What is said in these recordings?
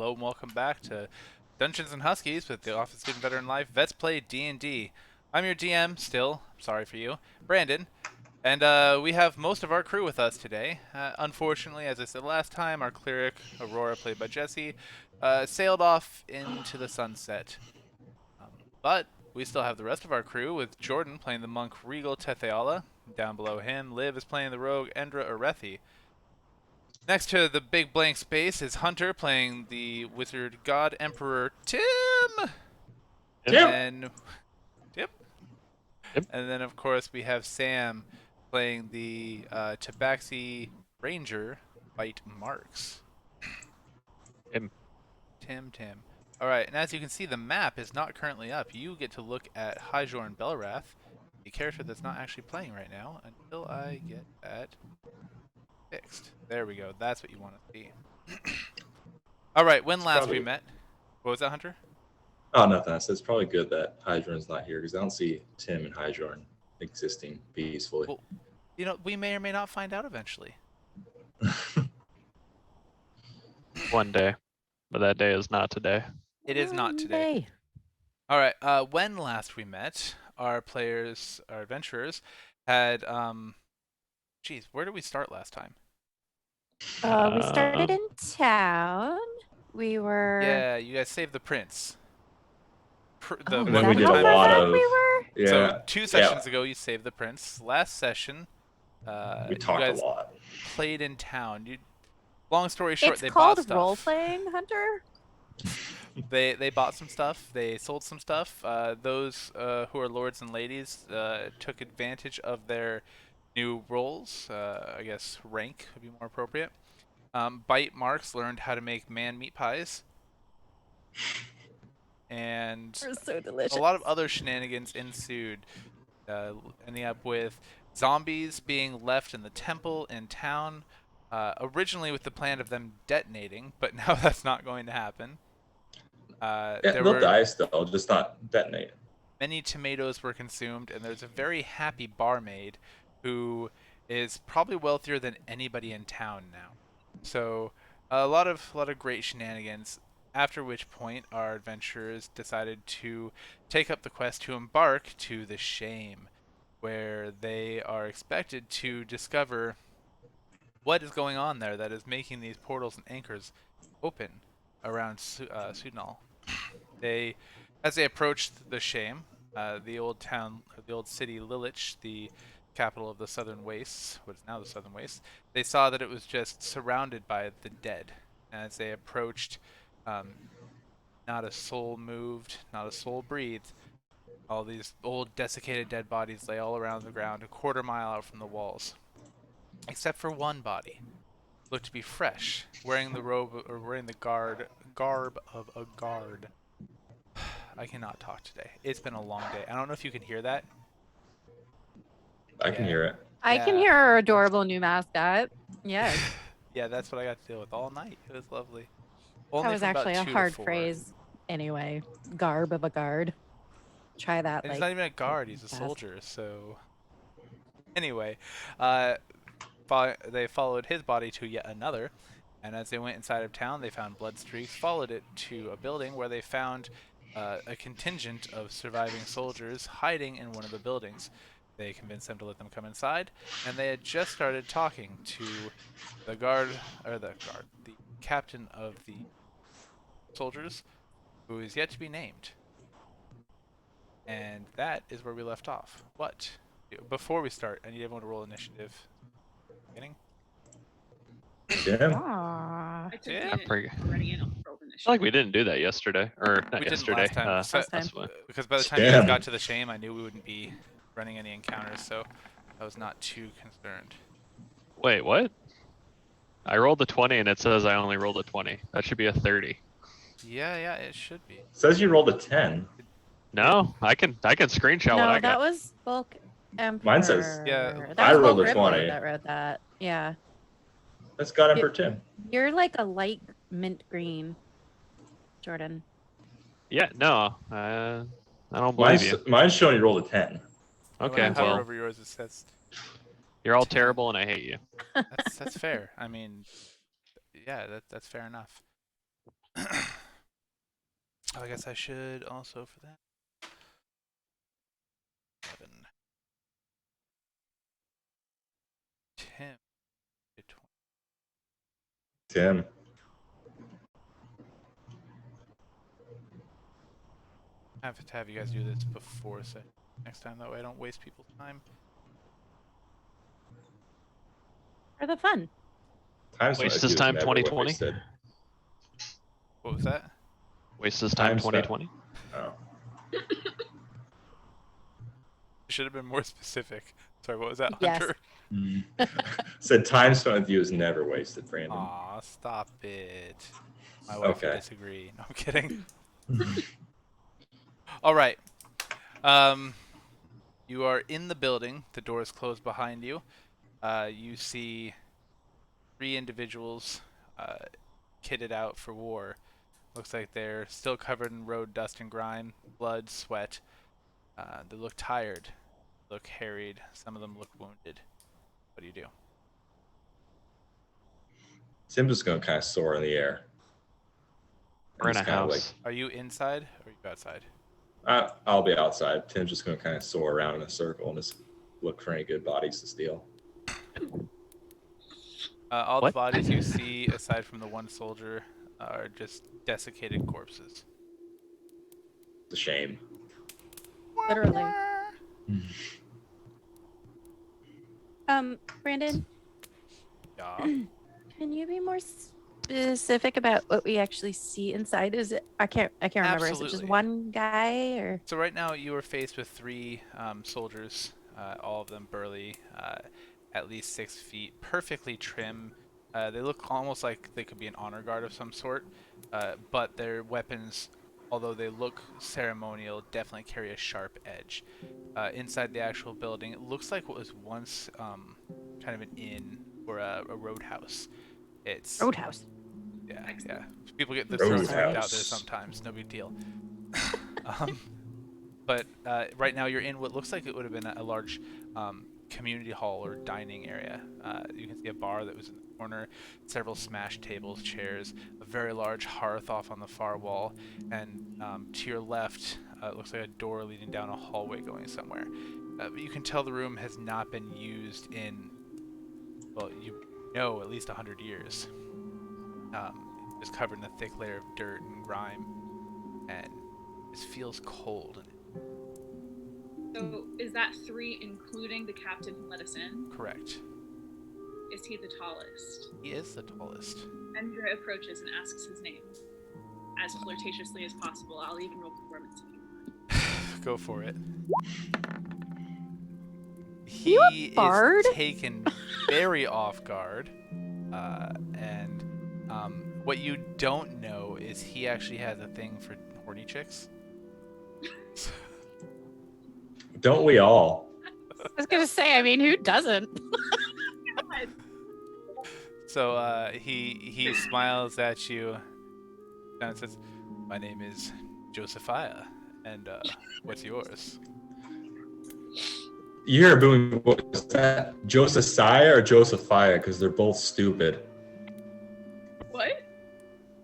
Hello and welcome back to Dungeons and Huskies with the Office Student Veteran Life Vets Play D&D. I'm your DM, still, sorry for you, Brandon, and we have most of our crew with us today. Unfortunately, as I said last time, our cleric, Aurora, played by Jesse, sailed off into the sunset. But we still have the rest of our crew, with Jordan playing the monk Regal Tetheala. Down below him, Liv is playing the rogue Endra Arethi. Next to the big blank space is Hunter playing the wizard god emperor Tim. And Tim. then Yep. And then of course we have Sam playing the Tabaxi ranger Bite Marks. Tim. Alright, and as you can see, the map is not currently up. You get to look at Hyjorn Belrath, the character that's not actually playing right now, until I get that fixed. There we go. That's what you want to see. Alright, when last we met. What was that, Hunter? Oh, nothing. I said it's probably good that Hydron's not here because I don't see Tim and Hydron existing peacefully. Well, you know, we may or may not find out eventually. One day, but that day is not today. It is not today. Alright, when last we met, our adventurers, had, geez, where did we start last time? We started in town. We were... Yeah, you guys saved the prince. And then we did a lot of... we were? Yeah. So 2 sessions ago, you saved the prince. Last session, we talked you guys a lot. played in town. Long story short, It's they bought stuff. called role-playing, Hunter? They bought some stuff. They sold some stuff. Those who are lords and ladies took advantage of their new roles. I guess rank would be more appropriate. Bite Marks learned how to make man meat pies. And They're so delicious. a lot of other shenanigans ensued, ending up with zombies being left in the temple in town, originally with the plan of them detonating, but now that's not going to happen. They'll die still, just not detonate. Many tomatoes were consumed, and there's a very happy barmaid who is probably wealthier than anybody in town now. So a lot of great shenanigans. After which point, our adventurers decided to take up the quest to embark to the Shame, where they are expected to discover what is going on there that is making these portals and anchors open around Sudanal. As they approached the Shame, the old city Lilich, the capital of the Southern Wastes, what is now the Southern Wastes, they saw that it was just surrounded by the dead. As they approached, not a soul moved, not a soul breathed. All these old desiccated dead bodies lay all around the ground, a quarter mile out from the walls. Except for one body. Looked to be fresh, wearing the garb of a guard. I cannot talk today. It's been a long day. I don't know if you can hear that. I can hear it. I can hear our adorable new mascot. Yes. Yeah, that's what I got to deal with all night. It was lovely. That was actually a hard phrase. Anyway, garb of a guard. Try that. And he's not even a guard. He's a soldier. So anyway, they followed his body to yet another, and as they went inside of town, they found blood streaks. Followed it to a building where they found a contingent of surviving soldiers hiding in one of the buildings. They convinced them to let them come inside, and they had just started talking to the the captain of the soldiers, who is yet to be named. And that is where we left off. Before we start, I need everyone to roll initiative. Beginning. Tim? Aww. Yeah. I feel like we didn't do that yesterday, or not yesterday. Last time. Last one. Because by the time you guys got to the Shame, I knew we wouldn't be running any encounters, so I was not too concerned. Wait, what? I rolled a 20 and it says I only rolled a 20. That should be a 30. Yeah, it should be. It says you rolled a 10. No, I can screenshot what I got. No, that was Bulk Emperor. Mine says that I was rolled Bulk a 20. That wrote that. Yeah. That's God Emperor Tim. You're like a light mint green, Jordan. Yeah, no, I don't believe you. Mine's showing you rolled a 10. Okay, when I hover well, over yours, it says you're all terrible and I hate you. that's fair. I mean, yeah, that's fair enough. Oh, I guess I should also for that. 11. Tim. did 20. Tim. I have to have you guys do this before next time. That way I don't waste people's time. For the fun. Time spent Waste with his you is time never 2020. wasted. What was that? Waste his time Time spent. 2020. Oh. Should have been more specific. Sorry, what was that, Yes. Hunter? Said time spent with you is never wasted, Brandon. Aw, stop it. My wife would Okay. disagree. No, I'm kidding. All right. You are in the building. The door is closed behind you. You see 3 individuals kitted out for war. Looks like they're still covered in road dust and grime, blood, sweat. They look tired, look harried. Some of them look wounded. What do you do? Tim's just gonna kind of soar in the air. We're in a He's kinda house. Are you inside or are you outside? I'll be outside. Tim's just gonna kind of soar around in a circle and just look for any good bodies to steal. All What? the bodies you see, aside from the one soldier, are just desiccated corpses. It's a shame. Literally. Brandon, Yeah. can you be more specific about what we actually see inside? Is it? I can't remember. Is it just Absolutely. one guy or? So right now you are faced with 3 soldiers, all of them burly, at least 6 feet, perfectly trim. They look almost like they could be an honor guard of some sort, but their weapons, although they look ceremonial, definitely carry a sharp edge. Inside the actual building, it looks like what was once kind of an inn or a roadhouse. It's Roadhouse. yeah. People get their throats ripped out there Roadhouse. sometimes. No big deal. But right now you're in what looks like it would have been a large community hall or dining area. You can see a bar that was in the corner, several smashed tables, chairs, a very large hearth off on the far wall, and to your left it looks like a door leading down a hallway going somewhere. But you can tell the room has not been used in, well, at least 100 years. It's covered in a thick layer of dirt and grime, and it feels cold. So is that 3 including the captain who let us in? Correct. Is he the tallest? He is the tallest. Endra approaches and asks his name. As flirtatiously as possible. I'll even roll performance if you want. Go for it. You a He bard? is taken very off guard, and what you don't know is he actually has a thing for horny chicks. Don't we all? I was gonna say. I mean, who doesn't? God. So he smiles at you and says, "My name is Josephiah, and what's yours?" You hear a booming voice. Is that Josiah or Josephiah? Because they're both stupid. What?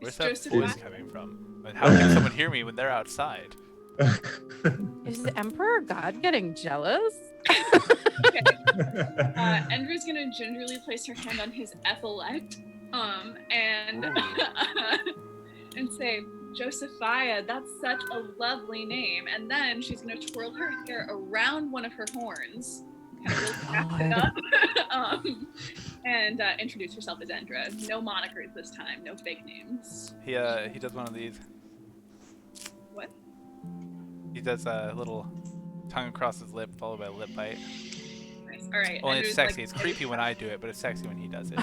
Where's Is that Joseph voice what? coming from? And how can someone hear me when they're outside? Is the Emperor God getting jealous? Okay. Endra's gonna gingerly place her hand on his epaulette, and and say, Josephiah, that's such a lovely name. And then she's gonna twirl her hair around one of her horns, kind of really crack it up, and introduce herself as Endra. No monikers this time, no fake names. He does one of these. What? He does a little tongue across his lip, followed by a lip bite. Nice. All right. Only it's Endra's sexy. like, It's creepy when I do it, but it's sexy when he does it.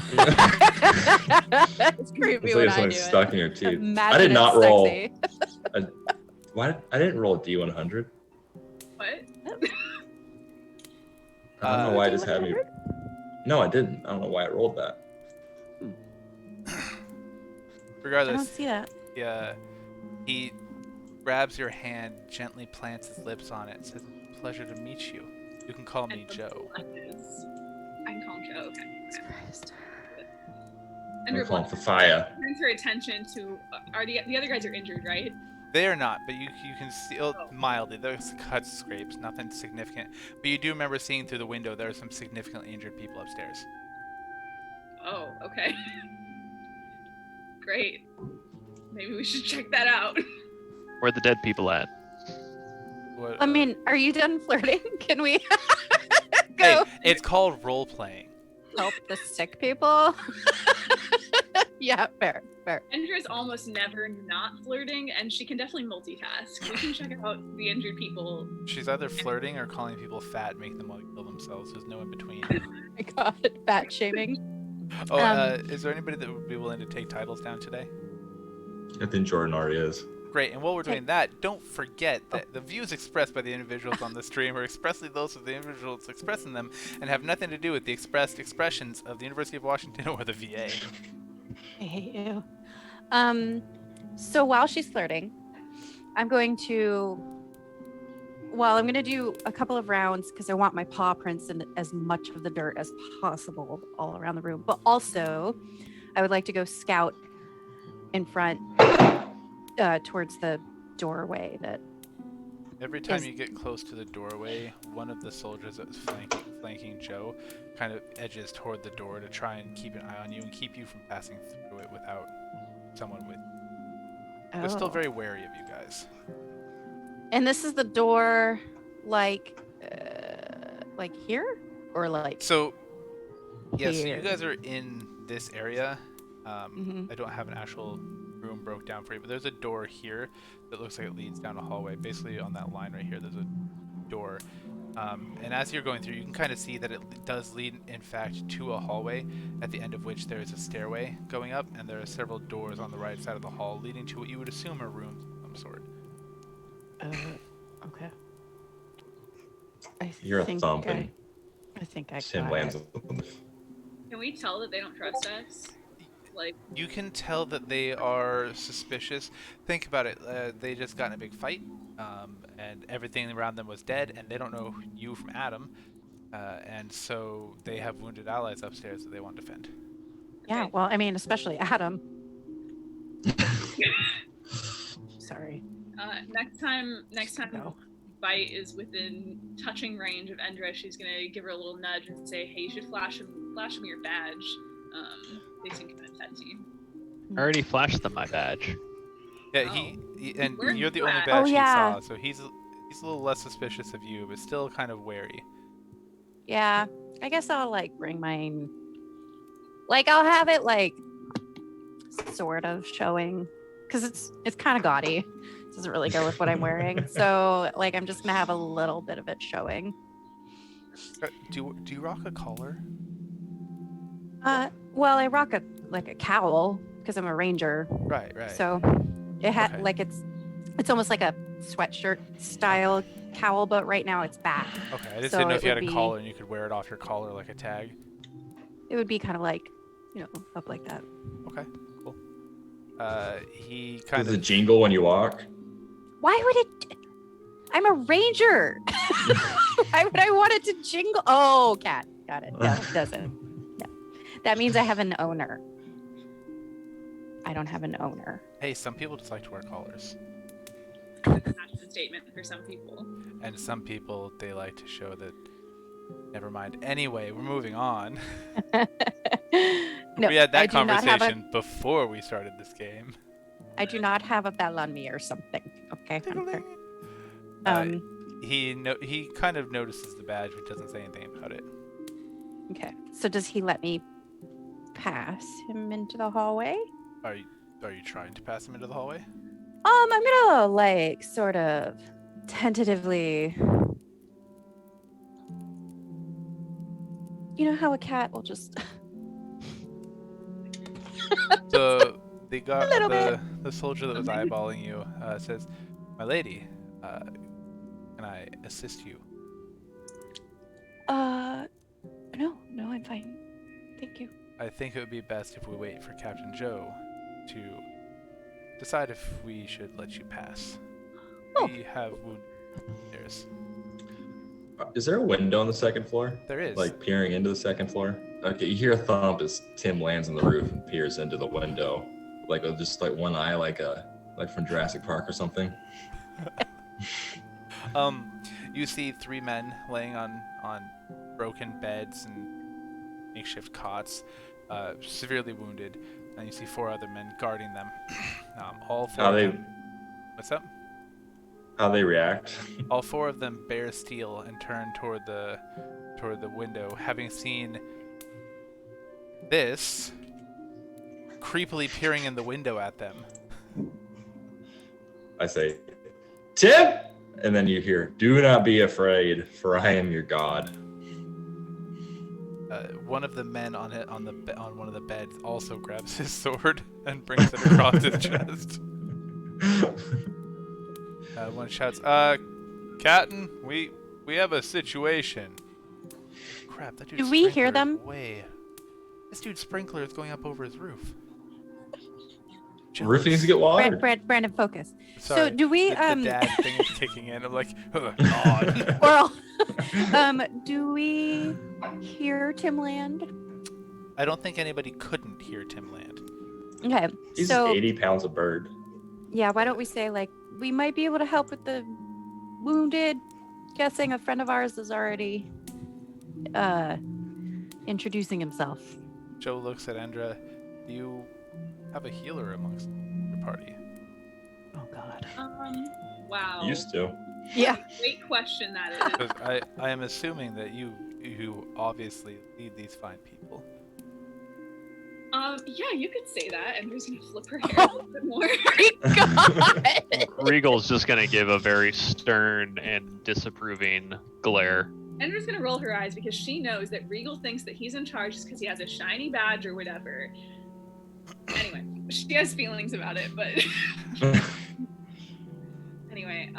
It's creepy It's when like I something do stuck it. in your teeth. Imagine I did not roll. sexy. Why? I didn't roll a D100. What? I don't know why I just had me. D100? No, I didn't. I don't know why I rolled that. I Regardless, don't see that. he grabs your hand, gently plants his lips on it, and says, "Pleasure to meet you. You can call me And the Joe." black is- I can call him Joe. Okay. Christ. I'm Endra calling for fire. turns her attention to. Are the other guys are injured, right? They are not, but you can see mildly. There's cuts, scrapes, nothing significant. But you do remember seeing through the window there are some significantly injured people upstairs. Oh, okay. Great. Maybe we should check that out. Where the dead people at? What, I mean, are you done flirting? Can we hey, go it's called role playing. help the sick people? Yeah, fair. Endra's almost never not flirting, and she can definitely multitask. We can check out the injured people. She's either flirting or calling people fat, making them want to kill themselves. There's no in between. My God, fat shaming. Oh, Um, is there anybody that would be willing to take titles down today? I think Jordan already is. Great, and while we're doing that, don't forget that the views expressed by the individuals on the stream are expressly those of the individuals expressing them and have nothing to do with the expressed expressions of the University of Washington or the VA. I hate you. So while she's flirting, I'm going to do a couple of rounds because I want my paw prints in as much of the dirt as possible all around the room. But also, I would like to go scout in front towards the doorway that Every time Is- you get close to the doorway, one of the soldiers that's flanking Joe kind of edges toward the door to try and keep an eye on you and keep you from passing through it without someone with. They're still Oh. very wary of you guys. And this is the door like here or like So, yes, Here. you guys are in this area. Mhm. I don't have an actual room broke down for you, but there's a door here that looks like it leads down a hallway. Basically, on that line right here, there's a door. And as you're going through, you can kind of see that it does lead, in fact, to a hallway, at the end of which there is a stairway going up, and there are several doors on the right side of the hall leading to what you would assume are rooms of some sort. okay. You're a thump and I think I Tim got lands it. on the Can we tell that they don't trust us? Like, You can tell that they are suspicious. Think about it. They just got in a big fight, and everything around them was dead, and they don't know you from Adam. And so they have wounded allies upstairs that they want to defend. Yeah, well, I mean, especially Adam. Sorry. next time No. Bite is within touching range of Endra, she's gonna give her a little nudge and say, "Hey, you should flash him your badge. They seem kind of touchy." I already flashed them my badge. Yeah, Oh. and Where's you're the you only at? badge Oh, yeah. he saw, so he's a little less suspicious of you, but still kind of wary. Yeah, I guess I'll like bring mine. Like I'll have it like sort of showing because it's kind of gaudy. It doesn't really go with what I'm wearing. So like I'm just gonna have a little bit of it showing. Do you rock a collar? Well, I rock a cowl because I'm a ranger. Right. So it had Okay. like it's almost like a sweatshirt style cowl, but right now it's back. Okay, I just So didn't know it if you had would a be- collar and you could wear it off your collar like a tag. It would be kind of like, up like that. Okay, cool. He Does kind it of jingle when you walk? Why would it? I'm a ranger. Why would I want it to jingle? Oh, cat. Got it. No, it doesn't. No. That means I have an owner. I don't have an owner. Hey, some people just like to wear collars, That's the statement for some people. and some people they like to show that. Never mind. Anyway, we're moving on. No, We had I that do not have conversation before we started this game. I do not have a bell on me or something. Okay. Hunter. Uh, he kind of notices the badge, but doesn't say anything about it. Okay. So does he let me pass him into the hallway? Are you trying to pass him into the hallway? I'm gonna like sort of tentatively. You know how a cat will just The guy, little bit. the soldier that was eyeballing you, says, "My lady, can I assist you?" no, I'm fine. Thank you. I think it would be best if we wait for Captain Joe to decide if we should let you pass. Oh. We have wounded. Is there a window on the second floor? There is. Like peering into the second floor? Okay, you hear a thump as Tim lands on the roof and peers into the window, like with just like one eye, like from Jurassic Park or something. You see 3 men laying on broken beds and makeshift cots, severely wounded, and you see 4 other men guarding them. All 4 How of they them. What's up? how they react? All 4 of them bare steel and turn toward the window, having seen this creepily peering in the window at them. I say, Tim, and then you hear, "Do not be afraid, for I am your God." One of the men on one of the beds also grabs his sword and brings it across his chest. One shouts, Captain, we have a situation." Crap, that dude's Do we hear sprinkler is them? way... This dude's sprinkler is going up over his roof. Roof needs to get watered. Brandon, focus. Sorry, So do we the dad thing is kicking in. I'm like, oh, God. do we hear Tim land? I don't think anybody couldn't hear Tim land. Okay. He's so 80 pounds of bird. yeah, why don't we say like we might be able to help with the wounded? Guessing a friend of ours is already introducing himself. Joe looks at Endra. Do you have a healer amongst your party? Oh God. Wow. Used to. Yeah. Great question that is. 'Cause I am assuming that you obviously lead these fine people. Yeah, you could say that. Andrew's gonna flip her hair a little bit more. God. Regal's just gonna give a very stern and disapproving glare. Andrew's gonna roll her eyes because she knows that Regal thinks that he's in charge just because he has a shiny badge or whatever. Anyway, she has feelings about it, but anyway,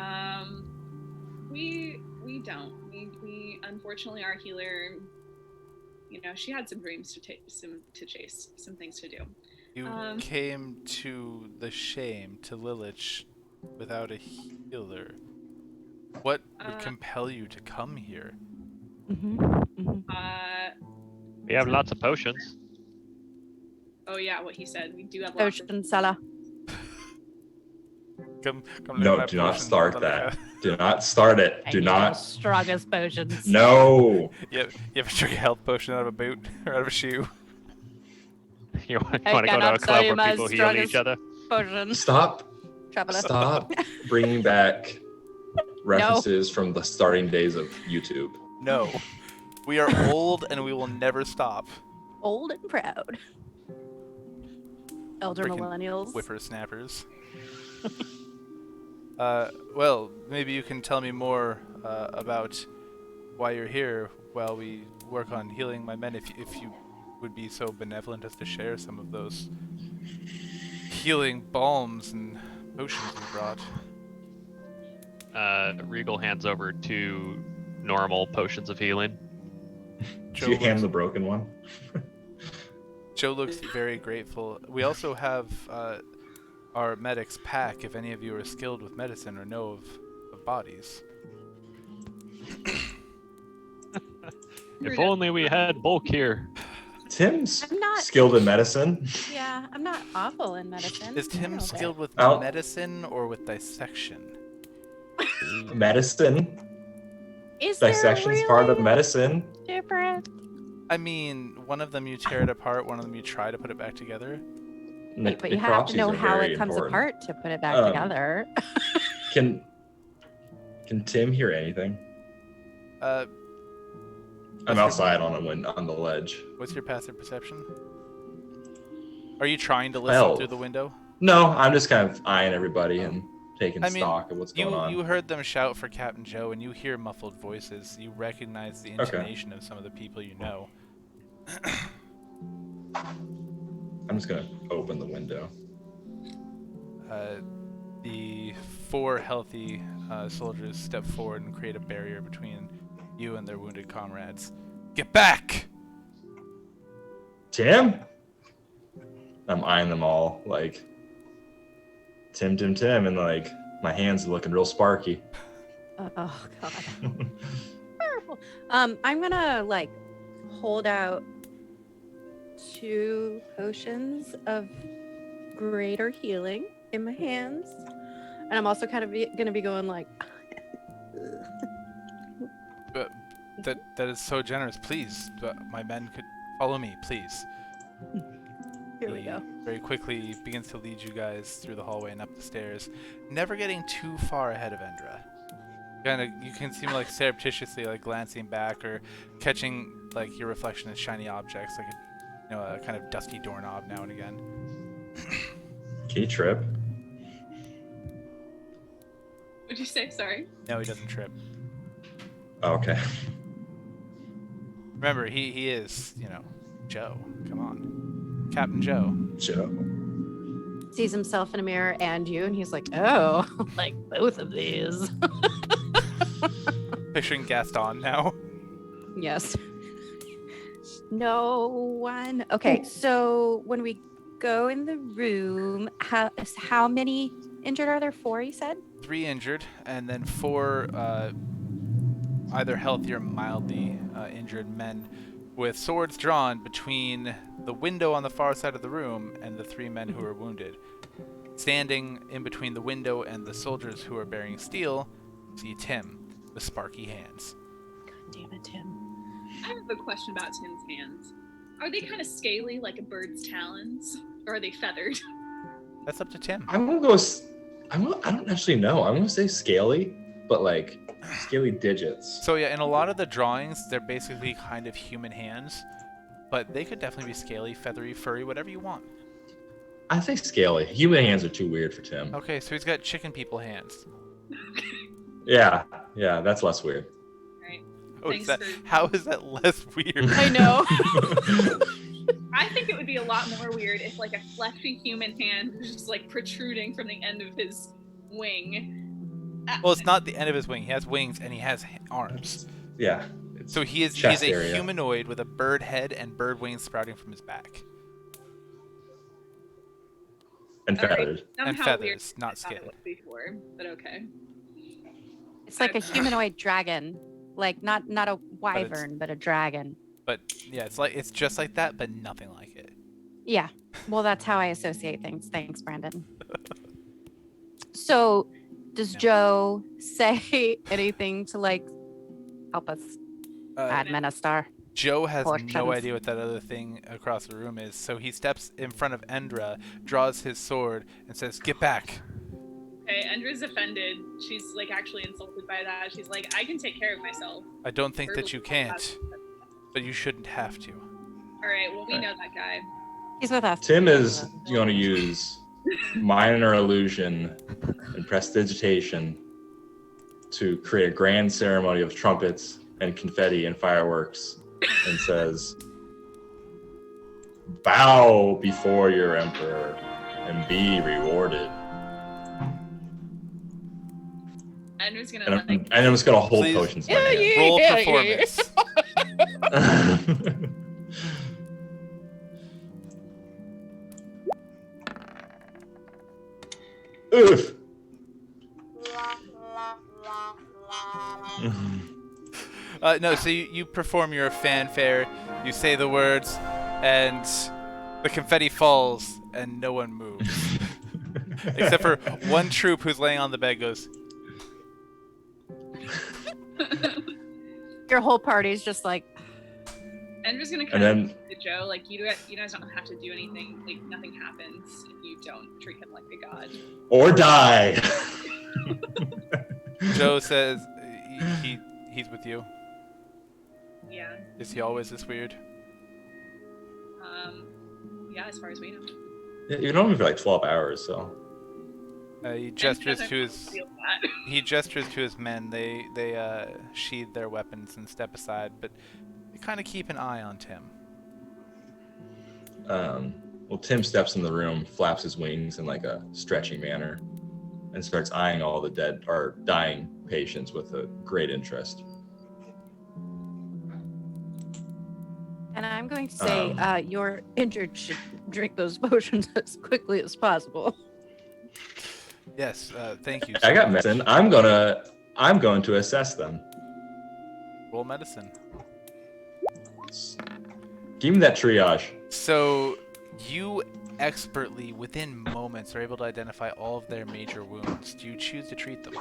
we don't. We unfortunately our healer. You know, she had some dreams to chase, some things to do. You came to the shame to Lilith without a healer. What would compel you to come here? We have lots of potions. Oh yeah, what he said. We do have lots of Ocean seller. Come No, my do not potions, start that. Do not start it. I Do need not. those strongest potions. No. You ever drink a health potion out of a boot or out of a shoe? You want I to go to a cannot club tell you where my people heal strongest- each other? Potions. Stop. Traveler. Stop bringing back references from the starting days of YouTube. No. We are old and we will never stop. Old and proud. Elder Freaking millennials. Whippersnappers. Well, maybe you can tell me more about why you're here while we work on healing my men, if you would be so benevolent as to share some of those healing balms and potions you brought. Regal hands over 2 normal potions of healing. Joe Do you hand looks- the broken one? Joe looks very grateful. We also have our medic's pack if any of you are skilled with medicine or know of bodies. If only we had bulk here. Tim's I'm not- skilled in medicine. Yeah, I'm not awful in medicine. Is a Tim little bit. skilled with Oh. medicine or with dissection? Medicine. Is there Dissection's really part of medicine. different? I mean, one of them you tear it apart, one of them you try to put it back together. Wait, but you have to know how it comes apart to put it back together. Can Tim hear anything? I'm outside on the ledge. What's your passive perception? Are you trying to listen Well, through the window? No, I'm just kind of eyeing everybody and taking I mean, stock of what's going on. You heard them shout for Captain Joe, and you hear muffled voices. You recognize the intonation of some of the people you know. I'm just gonna open the window. The 4 healthy soldiers step forward and create a barrier between you and their wounded comrades. Get back! Tim? I'm eyeing them all like Tim, and like my hands are looking real sparky. Oh God. Terrible. I'm gonna like hold out 2 potions of greater healing in my hands. And I'm also kind of going to be going like... But that is so generous. Please, my men could follow me, please. Here we He go. very quickly begins to lead you guys through the hallway and up the stairs, never getting too far ahead of Endra. You can seem like surreptitiously like glancing back or catching like your reflection in shiny objects, like a kind of dusty doorknob now and again. Can you trip? What'd you say? Sorry. No, he doesn't trip. Oh, okay. Remember, he is, Joe. Come on, Captain Joe. Joe. Sees himself in a mirror and you, and he's like, oh, like both of these. Picturing Gaston now. Yes. No one. Okay, so when we go in the room, how many injured are there? 4, you said? 3 injured, and then 4 either healthy or mildly injured men with swords drawn between the window on the far side of the room and the 3 men who are wounded. Standing in between the window and the soldiers who are bearing steel, see Tim with sparky hands. God damn it, Tim. I have a question about Tim's hands. Are they kind of scaly like a bird's talons? Or are they feathered? That's up to Tim. I'm gonna go. I don't actually know. I'm gonna say scaly, but like scaly digits. So yeah, in a lot of the drawings, they're basically kind of human hands, but they could definitely be scaly, feathery, furry, whatever you want. I think scaly. Human hands are too weird for Tim. Okay, so he's got chicken people hands. Yeah, that's less weird. Alright. How is that less weird? I know. I think it would be a lot more weird if like a fleshy human hand was just like protruding from the end of his wing. Well, it's not the end of his wing. He has wings and he has arms. Yeah. So he's chest a area. humanoid with a bird head and bird wings sprouting from his back. And Alright. feathered. Somehow And feathers, weird not I thought it skin. was before, but okay. It's like a humanoid dragon. Like not a wyvern, but a dragon. But yeah, it's just like that, but nothing like it. Yeah. Well, that's how I associate things. Thanks, Brandon. So, does No. Joe say anything to like help us Uh, administer? Joe has no Portions. idea what that other thing across the room is, so he steps in front of Endra, draws his sword, and says, "Get back!" Okay, Endra's offended. She's like actually insulted by that. She's like, I can take care of myself. I don't think that you can't, but you shouldn't have to. Alright, well we know that guy. He's with us. Tim is going to use minor illusion and prestidigitation to create a grand ceremony of trumpets and confetti and fireworks, and says, "Bow before your emperor and be rewarded." Endra's gonna And like I'm just going to hold Please. potions in my hand. Roll Yeah. performance. Oof. No, so you perform your fanfare, you say the words, and the confetti falls, and no one moves. Except for one troop who's laying on the bed goes, Your whole party's just like, Endra's gonna And kind then of to Joe, like you guys don't have to do anything, like nothing happens if you don't treat him like a god. or die. Joe says, he's with you. Yeah. Is he always this weird? Yeah, as far as we know. Yeah, you've known me for like 12 hours, so. He gestures doesn't to his feel that. he gestures to his men. They sheathe their weapons and step aside, but they kind of keep an eye on Tim. Well, Tim steps in the room, flaps his wings in like a stretching manner, and starts eyeing all the dead or dying patients with a great interest. and I'm going to say, your injured should drink those potions as quickly as possible. Yes, thank you. I got sir. medicine. I'm going to assess them. Roll medicine. Give me that triage. So you expertly, within moments, are able to identify all of their major wounds. Do you choose to treat them?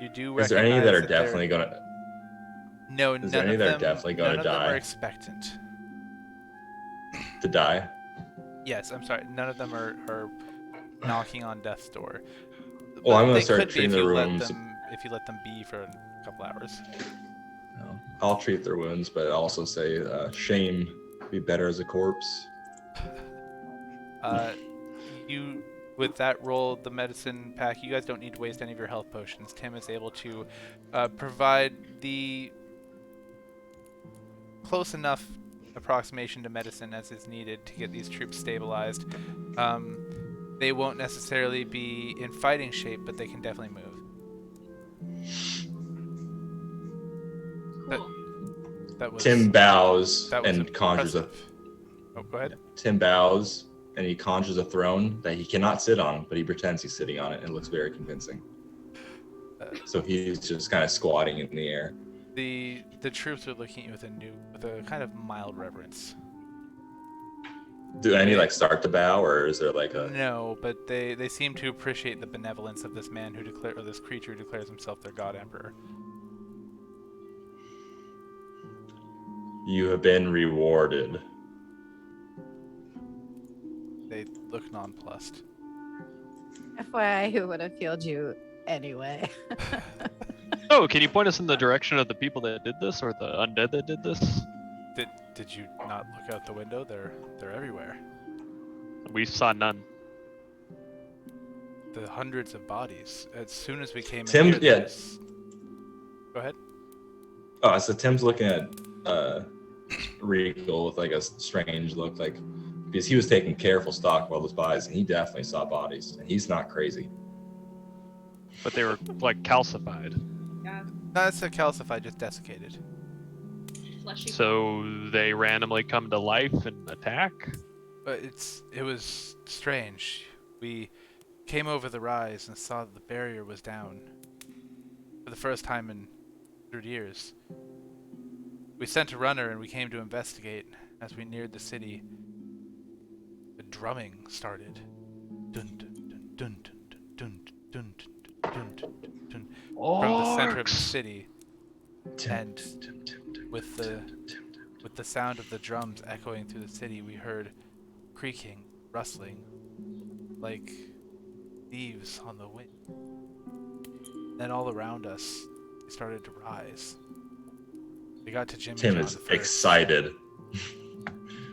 You do Is there any that recognize are that they're definitely gonna? no, Is there any that are definitely none gonna of them are die? expectant. To die? Yes, I'm sorry. None of them are knocking on death's door. Well, I'm gonna They start could be treating if their you let wounds. them be for a couple hours. I'll treat their wounds, but I'll also say shame be better as a corpse. You with that roll, the medicine pack, you guys don't need to waste any of your health potions. Tim is able to provide the close enough approximation to medicine as is needed to get these troops stabilized. They won't necessarily be in fighting shape, but they can definitely move. Cool. That was Tim bows that was and conjures a. impressive. Oh, go ahead. Tim bows and he conjures a throne that he cannot sit on, but he pretends he's sitting on it and it looks very convincing. So he's just kind of squatting in the air. The troops are looking at you with a kind of mild reverence. Do any like start to bow, or is there like a? No, but they seem to appreciate the benevolence of this man or this creature who declares himself their god emperor. You have been rewarded. They look nonplussed. FYI, who would have healed you anyway? Oh, can you point us in the direction of the people that did this, or the undead that did this? Did you not look out the window? They're everywhere. We saw none. The hundreds of bodies. As soon as we came Tim, in here, yeah. Go ahead. Oh, so Tim's looking at Regal with like a strange look, like because he was taking careful stock of all those bodies, and he definitely saw bodies, and he's not crazy. But they were like calcified. Yeah. That's a calcified, just desiccated. Fleshy. So they randomly come to life and attack? But it was strange. We came over the rise and saw that the barrier was down. For the first time in 100 years. We sent a runner and we came to investigate. As we neared the city, the drumming started. Dun dun dun dun dun dun dun dun dun dun from the center of the city. And with the sound of the drums echoing through the city, we heard creaking, rustling, like leaves on the wind. Then all around us, they started to rise. They got to Jimmy Tim John is first. excited.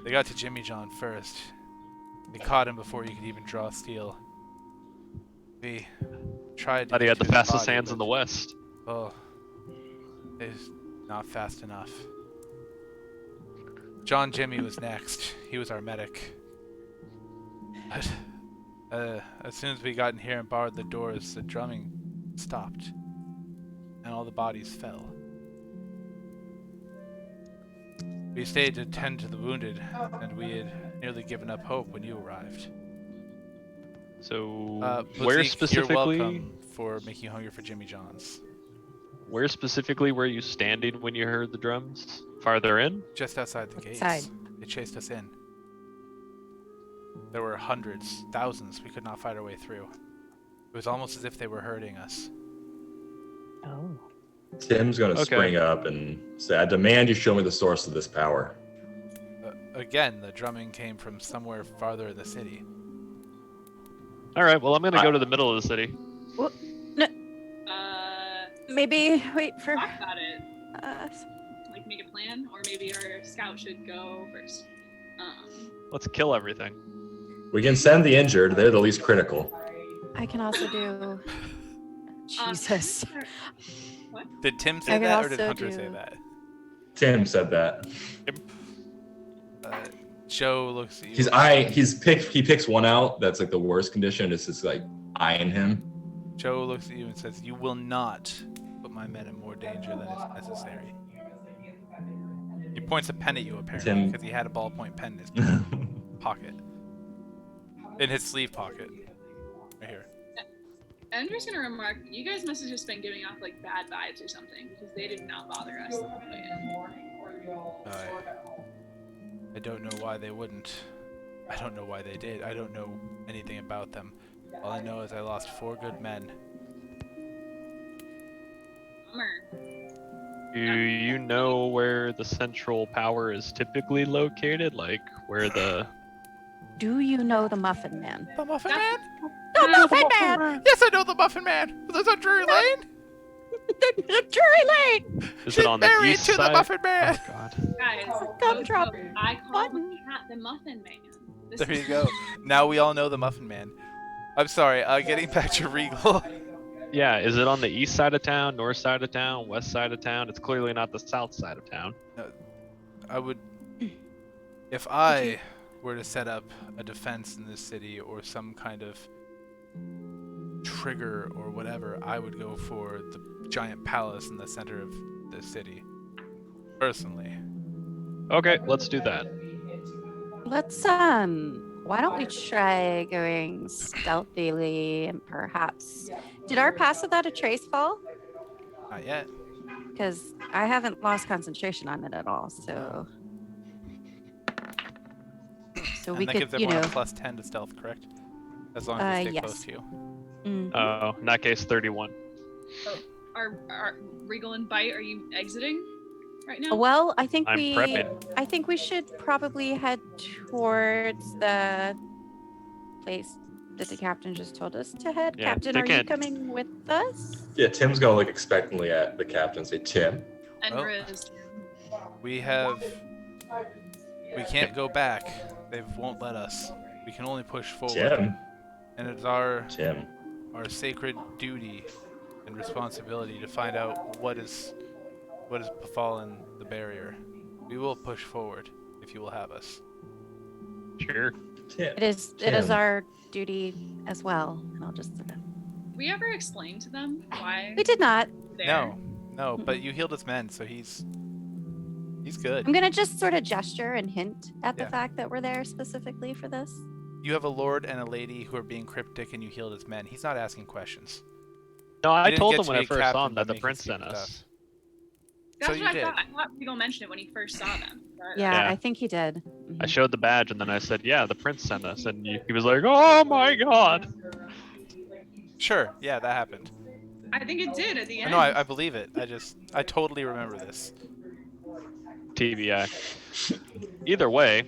They got to Jimmy John first. They caught him before he could even draw steel. We tried to Thought he get had the to his fastest body, hands in but- the West. Oh, it's not fast enough. John Jimmy was next. He was our medic. But, as soon as we got in here and barred the doors, the drumming stopped. And all the bodies fell. We stayed to tend to the wounded, and we had nearly given up hope when you arrived. So where Boutique, specifically? You're welcome for making you hungry for Jimmy John's. Where specifically were you standing when you heard the drums? Farther in? Just outside the gates. Outside. They chased us in. There were hundreds, thousands we could not fight our way through. It was almost as if they were hurting us. Oh. Tim's gonna Okay. spring up and say, "I demand you show me the source of this power." Again, the drumming came from somewhere farther in the city. All right. Well, I'm gonna go to the middle of the city. Maybe wait for Talk about it. us. Like make a plan, or maybe our scout should go first. Let's kill everything. We can send the injured; they're the least critical. I can also do. Jesus. What? Did Tim I say could that, or did also Hunter say do- that? Tim said that. Joe looks at you. He picks one out that's like the worst condition. It's just like eyeing him. Joe looks at you and says, "You will not put my men in more danger than is necessary." He points a pen at you, apparently, Tim- because he had a ballpoint pen in his pocket. In his sleeve pocket. Right here. Andrew's gonna remark, you guys must have just been giving off like bad vibes or something, because they did not bother us the whole way in. I don't know why they wouldn't. I don't know why they did. I don't know anything about them. All I know is I lost 4 good men. Bummer. Do you know where the central power is typically located? Like where the Do you know the Muffin Man? The Muffin That's- Man? The Muffin Man! Yes, I know the Muffin Man. Lives on Drury Lane. The Drury Lane! is She's it on the married east to side? the Muffin Man. Oh god. Guys, Come so drop I call button. the cat the Muffin Man. This There is- you go. Now we all know the Muffin Man. I'm sorry. Getting back to Regal. Yeah, is it on the east side of town, north side of town, west side of town? It's clearly not the south side of town. I would, if I were to set up a defense in this city or some kind of trigger or whatever, I would go for the giant palace in the center of the city. Personally. Okay, let's do that. Let's why don't we try going stealthily and perhaps did our pass without a trace fall? Not yet. Because I haven't lost concentration on it at all, so And we that could, gives you everyone know, a +10 to stealth, correct? As long as they stay close yes. to you. Oh, in that case, 31. Are Regal and Bite, are you exiting right now? well, I think I'm prepping. I think we should probably head towards the place that the captain just told us to head. Yeah, Captain, they are you can't- coming with us? Yeah, Tim's gonna look expectantly at the captain and say, Tim. And Oh. Riz. We can't go back. They won't let us. We can only push forward. Tim. And it's our Tim. sacred duty and responsibility to find out what has befallen the barrier. We will push forward if you will have us. Sure. Tim. It is Tim. our duty as well. And I'll just We ever explain to them why we did not. they're there? No, but you healed his men, so he's good. I'm gonna just sort of gesture and hint at the Yeah. fact that we're there specifically for this. You have a lord and a lady who are being cryptic, and you healed his men. He's not asking questions. No, I You didn't told get them to when I be first saw captain them by that the making prince stupid sent us. stuff. That's So you what I did. thought. I thought Regal mentioned it when he first saw them. But- Yeah, Yeah. I think he did. I Mhm. showed the badge and then I said, yeah, the prince sent us. And he was like, oh my god. Sure, yeah, that happened. I think it did at the end. No, I believe it. I totally remember this. TBI. Either way,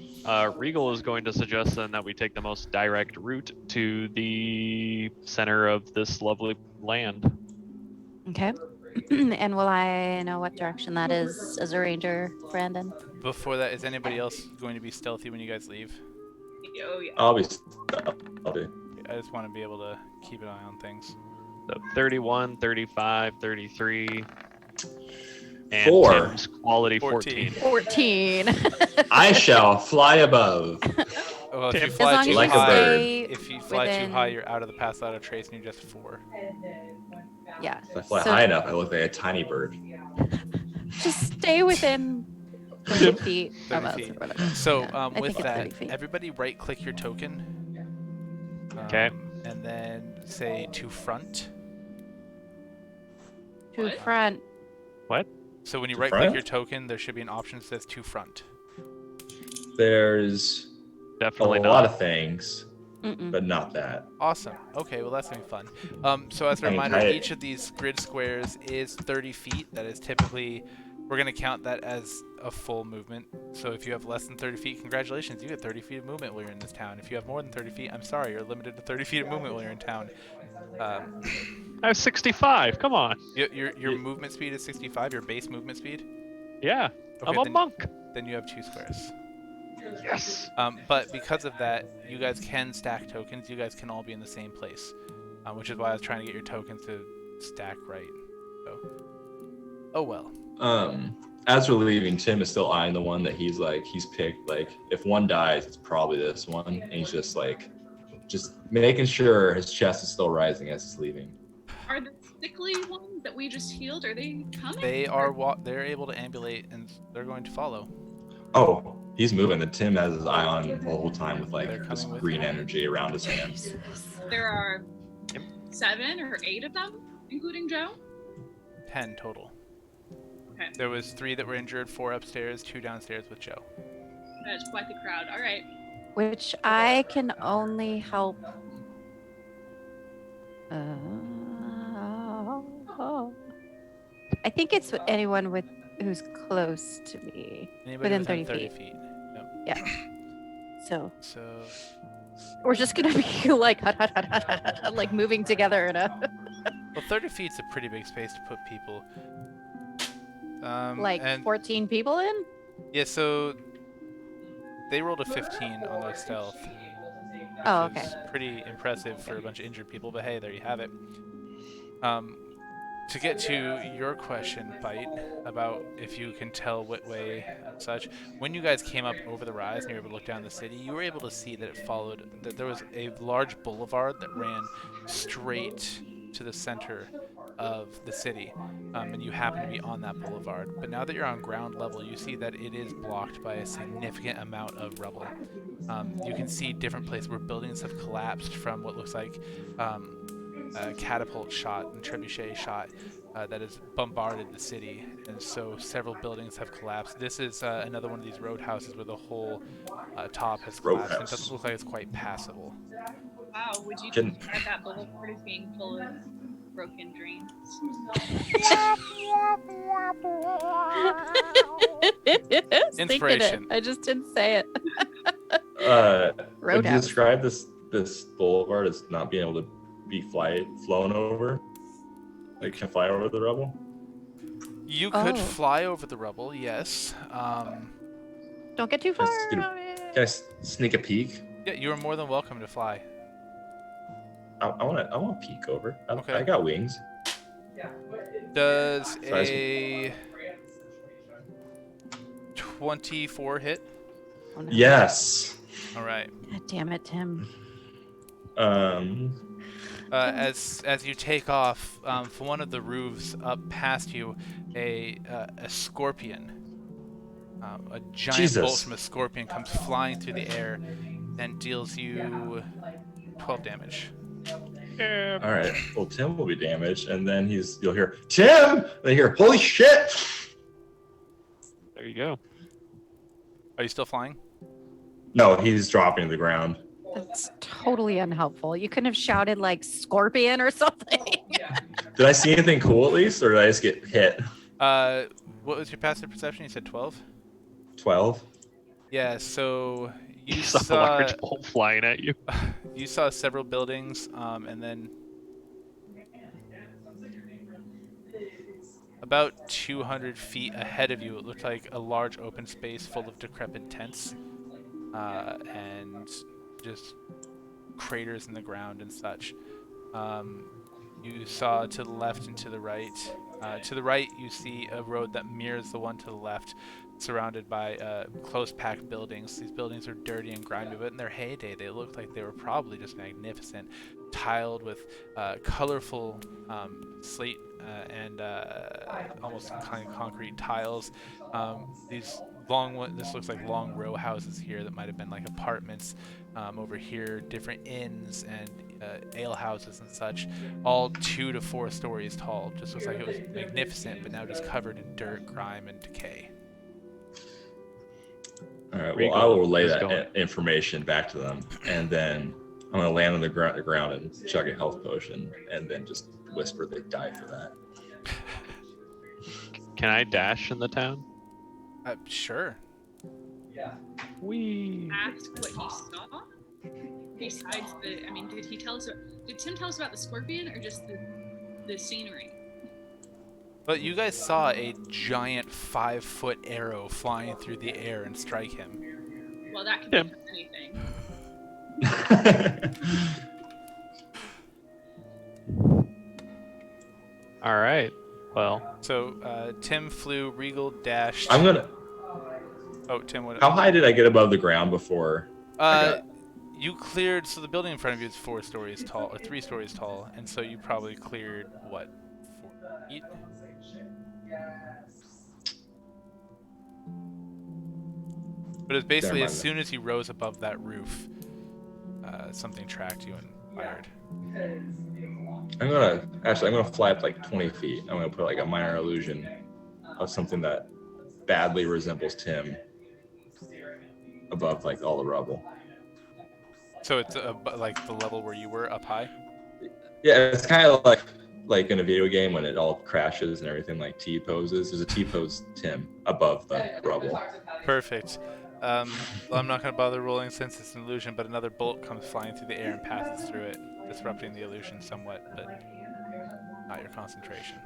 Regal is going to suggest then that we take the most direct route to the center of this lovely land. Okay. And will I know what direction that is as a ranger, Brandon? Before that, is anybody else going to be stealthy when you guys leave? Oh yeah. I'll be. I just want to be able to keep an eye on things. So 31, 35, 33. And 4. Tim's quality 14. 14. I shall fly above. Well, if Tim. you As fly long too as Like you a high, bird. stay if you fly too within- high, you're out of the pass without a trace, and you're just 4. Yeah. If I fly So- high enough, I look like a tiny bird. Just stay within 30 feet of 30 us. feet. Or whatever. So Yeah, I with think it's 30 that, feet. everybody right-click your token. Okay. And then say to front. To What? front. So when you To right-click front? your token, there should be an option that says to front. There's a Definitely lot not. of things, Mm-mm. but not that. Awesome. Okay, well that's gonna be fun. So as a Hang reminder, tight. each of these grid squares is 30 feet. That is typically, we're gonna count that as a full movement. So if you have less than 30 feet, congratulations, you get 30 feet of movement while you're in this town. If you have more than 30 feet, I'm sorry, you're limited to 30 feet of movement while you're in town. I have 65. Come on. Your movement speed is 65. Your base movement speed. Yeah. Okay, I'm a then, monk. then you have 2 squares. Yes. But because of that, you guys can stack tokens. You guys can all be in the same place, which is why I was trying to get your tokens to stack right. So, oh well. As we're leaving, Tim is still eyeing the one that he's picked. Like, if one dies, it's probably this one. And he's just making sure his chest is still rising as he's leaving. Are the sickly ones that we just healed? Are they coming? They are they're able to ambulate and they're going to follow. Oh, he's moving. And Tim has his eye on him the whole time with They're this coming with green you. energy around his hands. There are Yep. 7 or 8 of them, including Joe. 10 total. Okay, There was 3 that were injured, 4 upstairs, 2 downstairs with Joe. that's quite the crowd. All right. Which I can only help. I think it's anyone who's close to me, Anybody within within 30 feet. feet. Yep. Yeah. So So we're just gonna be like like moving together in a well, 30 feet's a pretty big space to put people. like And 14 people in. yeah, so they rolled a 15 on their stealth. Oh, Which okay. is pretty impressive for a bunch of injured people, but hey, there you have it. To get to your question, Bite, about if you can tell what way and such, when you guys came up over the rise and you were able to look down the city, you were able to see that that there was a large boulevard that ran straight to the center of the city, and you happen to be on that boulevard. But now that you're on ground level, you see that it is blocked by a significant amount of rubble. You can see different places where buildings have collapsed from what looks like a catapult shot and trebuchet shot that has bombarded the city, and so several buildings have collapsed. This is another one of these roadhouses where the whole top has collapsed. And it doesn't look like it's quite passable. Wow, would you Can- describe that boulevard as being full of broken dreams? Inspiration. I just didn't say it. Would you Roadhouse. describe this boulevard as not being able to be flown over? Like, can fly over the rubble? You could Oh. fly over the rubble, yes. Don't get too far. Let's get Can I sneak a peek? Yeah, you are more than welcome to fly. I want to peek over. Okay. I got wings. Does Sorry. a 24 hit? Oh, no. Yes. All right. God damn it, Tim. As you take off, from one of the roofs up past you, a scorpion, a giant Jesus. bolt from a scorpion comes flying through the air and deals you 12 damage. All right. Well, Tim will be damaged, and then you'll hear Tim. And then you hear, holy shit! There you go. Are you still flying? No, he's dropping to the ground. That's totally unhelpful. You couldn't have shouted like scorpion or something. Did I see anything cool at least, or did I just get hit? What was your passive perception? You said 12? 12. Yeah, so you You saw a saw large bolt flying at you. you saw several buildings, and then about 200 feet ahead of you, it looked like a large open space full of decrepit tents, and just craters in the ground and such. You saw to the left and to the right. To the right, you see a road that mirrors the one to the left, surrounded by close-packed buildings. These buildings are dirty and grimy, but in their heyday, they looked like they were probably just magnificent, tiled with colorful slate and almost kind of concrete tiles. This looks like long row houses here that might have been like apartments. Over here, different inns and ale houses and such, all 2 to 4 stories tall. Just looks like it was magnificent, but now just covered in dirt, grime, and decay. All right. Regal Well, I will relay is that going. information back to them, and then I'm gonna land on the ground and chug a health potion, and then just whisper they die for that. Can I dash in the town? Sure. Wee. Ask what he saw. Besides did Tim tell us about the scorpion or just the scenery? But you guys saw a giant 5-foot arrow flying through the air and strike him. Well, that could Tim. be anything. All right. Well, So Tim flew, Regal dashed. I'm gonna. Oh, Tim, what? How high did I get above the ground before? You cleared. So the building in front of you is 4 stories tall, or 3 stories tall, and so you probably cleared what, 4 feet? But it's basically Never as mind. soon as you rose above that roof, something tracked you and fired. I'm gonna fly up like 20 feet. I'm gonna put like a minor illusion of something that badly resembles Tim above like all the rubble. So it's like the level where you were up high. Yeah, it's kind of like in a video game when it all crashes and everything, like T poses. There's a T pose Tim above the rubble. Perfect. Well, I'm not going to bother rolling since it's an illusion, but another bolt comes flying through the air and passes through it, disrupting the illusion somewhat, but not your concentration.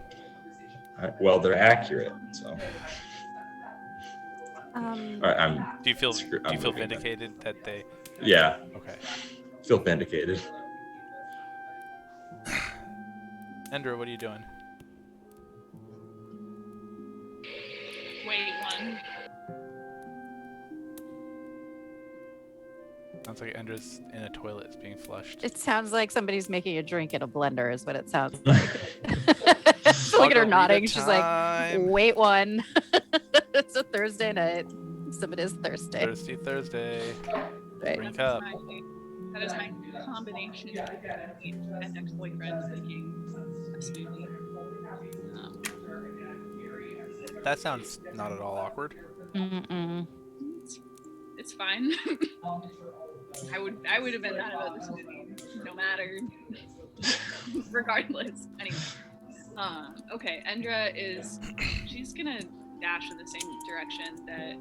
Well, they're accurate, so. All right, Do you feel moving vindicated that they? Yeah, Okay. feel vindicated. Ender, what are you doing? Wait, one. Sounds like Ender's in a toilet. It's being flushed. It sounds like somebody's making a drink in a blender, is what it sounds like. So look at her nodding. She's like, wait one. It's a Thursday night. So it is Thursday. Thursday. Right. Drink up. That is my combination of an ex-boyfriend making a smoothie. That sounds not at all awkward. Mm-mm. It's fine. I would have been mad about this movie, no matter. Regardless. Anyway. Okay, Endra she's gonna dash in the same direction that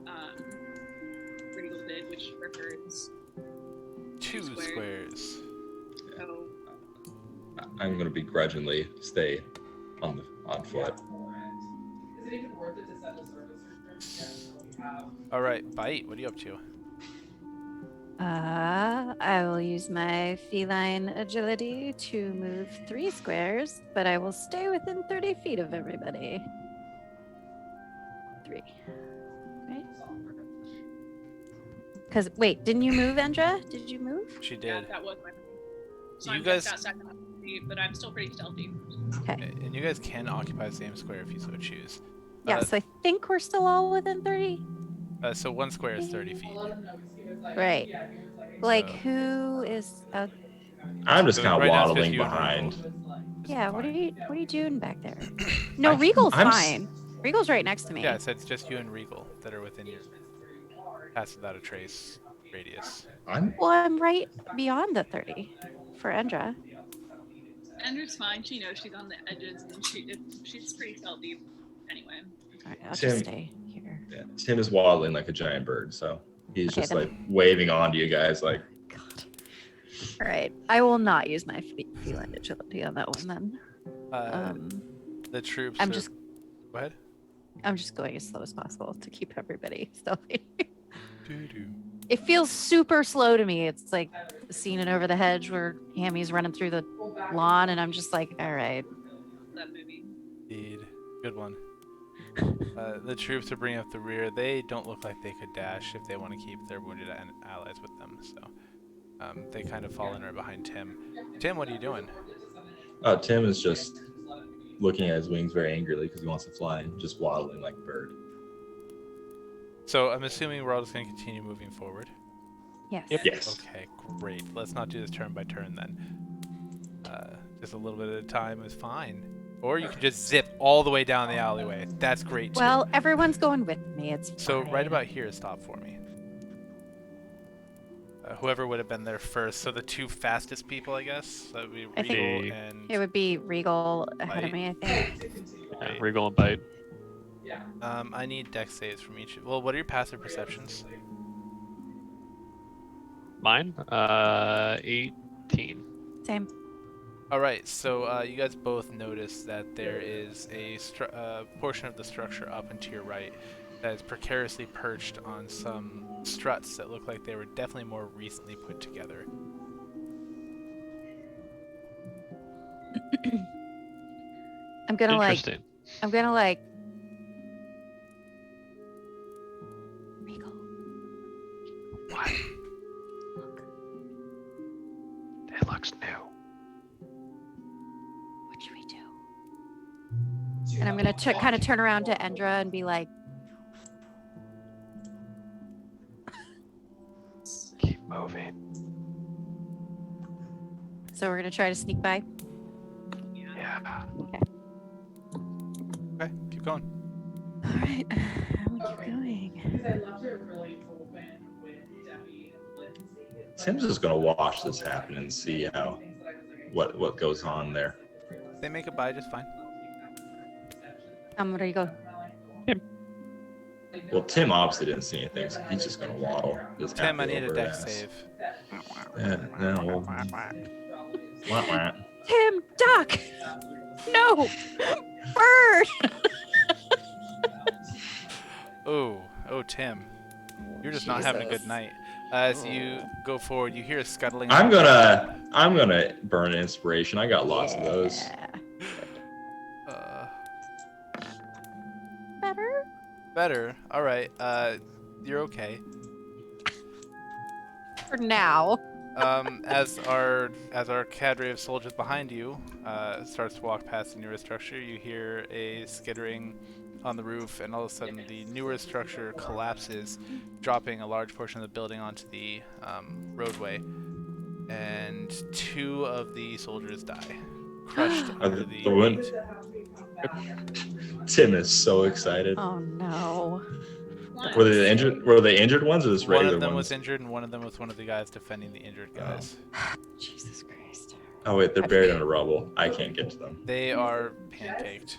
Regal did, which refers 2 squares. so I'm gonna begrudgingly stay on foot. All right, Bite. What are you up to? I will use my feline agility to move 3 squares, but I will stay within 30 feet of everybody. 3. Right? Because, wait, didn't you move, Endra? Did you move? She yeah, did. that was my. So You I'm guys- just outside the feet, but I'm still pretty stealthy. Okay. And you guys can occupy the same square if you so choose. Yeah, so I think we're still all within 30. So 1 square is 30 feet. Right. Like, So- who is out? I'm just So kind of right now it's just waddling you and behind. Regal. Yeah, what Fine. are you doing back there? No, Regal's I'm fine. Regal's right next to me. Yeah, so it's just you and Regal that are within your pass without a trace radius. Well, I'm right beyond the 30 for Endra. Endra's fine. She knows she's on the edges, and she's pretty stealthy. Anyway. All right, I'll Tim. just stay here. Yeah, Tim is waddling like a giant bird, so he's Okay, just then. like waving on to you guys, like. God. All right, I will not use my feline agility on that one then. The troops. I'm are- just Go ahead. I'm just going as slow as possible to keep everybody stealthy. Doo-doo. It feels super slow to me. It's like the scene in Over the Hedge where Hammy's running through the lawn, and I'm just like, all right. That movie. Indeed. Good one. The troops are bringing up the rear. They don't look like they could dash if they want to keep their wounded allies with them. So they kind of fall in right behind Tim. Tim, what are you doing? Tim is just looking at his wings very angrily because he wants to fly, and just waddling like a bird. So I'm assuming we're all just going to continue moving forward. Yes. Yes. Okay, great. Let's not do this turn by turn then. Just a little bit at a time is fine. Or you can just zip all the way down the alleyway. That's great too. Well, everyone's going with me. It's So fine. right about here, stop for me. Whoever would have been there first. So the 2 fastest people, I guess. That would be I think- Regal and. It would be Regal ahead of Bite. me, I think. Yeah, Regal and Bite. I need dex saves from each. Well, what are your passive perceptions? Mine? 18. Same. All right. So you guys both notice that there is a portion of the structure up and to your right that is precariously perched on some struts that look like they were definitely more recently put together. I'm gonna Interesting. Regal. What? Look, It looks new. what should we do? And I'm gonna kind of turn around to Endra and be like, Keep moving. so we're gonna try to sneak by. Yeah. Yeah. Okay, keep going. right. We keep going. Tim's just gonna watch this happen and see what goes on there. They make it by just fine. Where do you go? Well, Tim obviously didn't see anything, so he's just gonna waddle. Just Tim, I happy need a over dex ass. save. Yeah, well, wah, wah. Tim, duck! No! Bird! Oh, Tim. You're just not having a good Jesus. night. As you go forward, you hear a scuttling. I'm gonna burn inspiration. I got lots of those. Yeah. Uh, Better? better. All right. You're okay. For now. As our cadre of soldiers behind you starts to walk past the newer structure, you hear a skittering on the roof, and all of a sudden the newer structure collapses, dropping a large portion of the building onto the roadway, and 2 of the soldiers die, crushed Are under the the wind? Tim is so excited. Oh no. Were they the injured? Were they injured ones or just One regular of them ones? was injured, and one of them was one of the guys defending the injured guys. Jesus Christ. Oh wait, they're buried under rubble. I can't get to them. They are pancaked.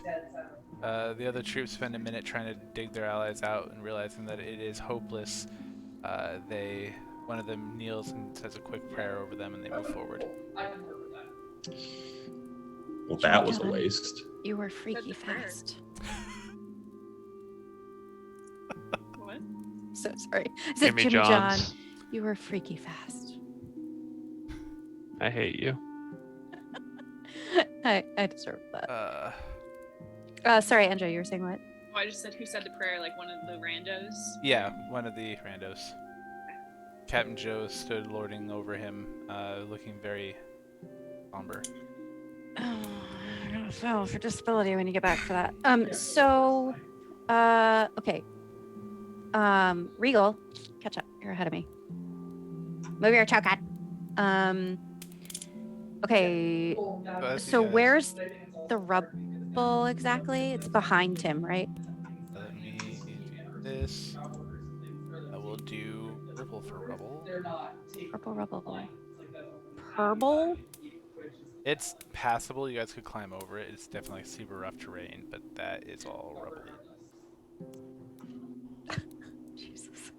The other troops spend a minute trying to dig their allies out, and realizing that it is hopeless, one of them kneels and says a quick prayer over them, and they move forward. Well, that was a waste. You were freaky That's a bird. fast. What? So sorry. I said Jimmy Jimmy John. John's. You were freaky fast. I hate you. I deserve that. Sorry, Andrew, you were saying what? Oh, I just said who said the prayer, like one of the randos. Yeah, one of the randos. Captain Joe stood lording over him, looking very somber. Oh, I'm gonna fail for disability when you get back for that. Okay. Regal, catch up. You're ahead of me. Move your choke. Okay. As you So guys- where's the rubble exactly? It's behind him, right? Let me do this. I will do purple for rubble. Rubble. Purple? It's passable. You guys could climb over it. It's definitely super rough terrain, but that is all rubble. Jesus.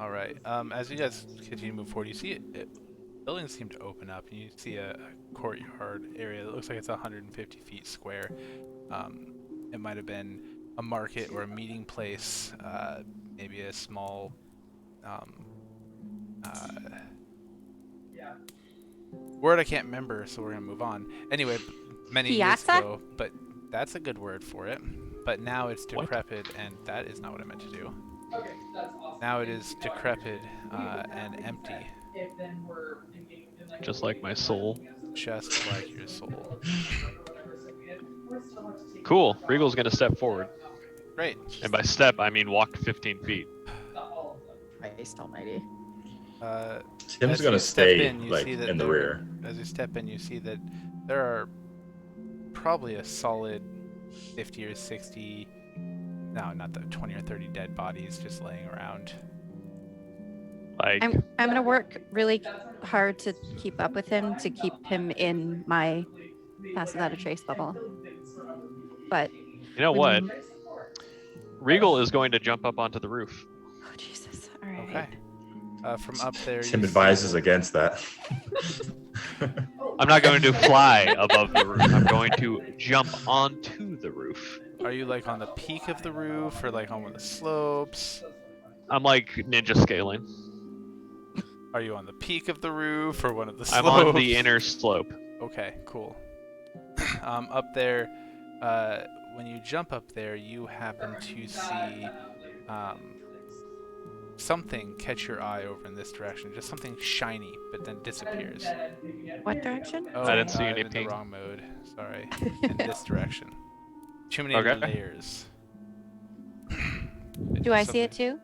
All right. As you guys continue to move forward, you see buildings seem to open up, and you see a courtyard area that looks like it's 150 feet square. It might have been a market or a meeting place, maybe a small word I can't remember, so we're gonna move on. Anyway, many years Piazza? ago, but that's a good word for it. But now it's What? decrepit, and that is not what I meant to do. Now it is decrepit and empty, Just like my soul. just like your soul. Cool. Regal's gonna step forward. Great. And by step, I mean walk 15 feet. Christ almighty. Tim's As gonna you step stay in, you like see that in the there- rear. As you step in, you see that there are probably a solid 50 or 60, no, not the 20 or 30 dead bodies just laying around. Like, I'm gonna work really hard to keep up with him, to keep him in my pass without a trace bubble. But you know what? Regal is going to jump up onto the roof. oh Jesus! All right. Okay. From up there, Tim you advises see, against that. I'm not going to fly above the roof. I'm going to jump onto the roof. Are you like on the peak of the roof, or like on one of the slopes? I'm like ninja scaling. Are you on the peak of the roof, or one of the slopes? I'm on the inner slope. Okay, cool. Up there, when you jump up there, you happen to see something catch your eye over in this direction. Just something shiny, but then disappears. What direction? Oh, I didn't see I'm any in pink. the wrong mode. Sorry. In this direction. Too many Okay. layers. Do I see it too?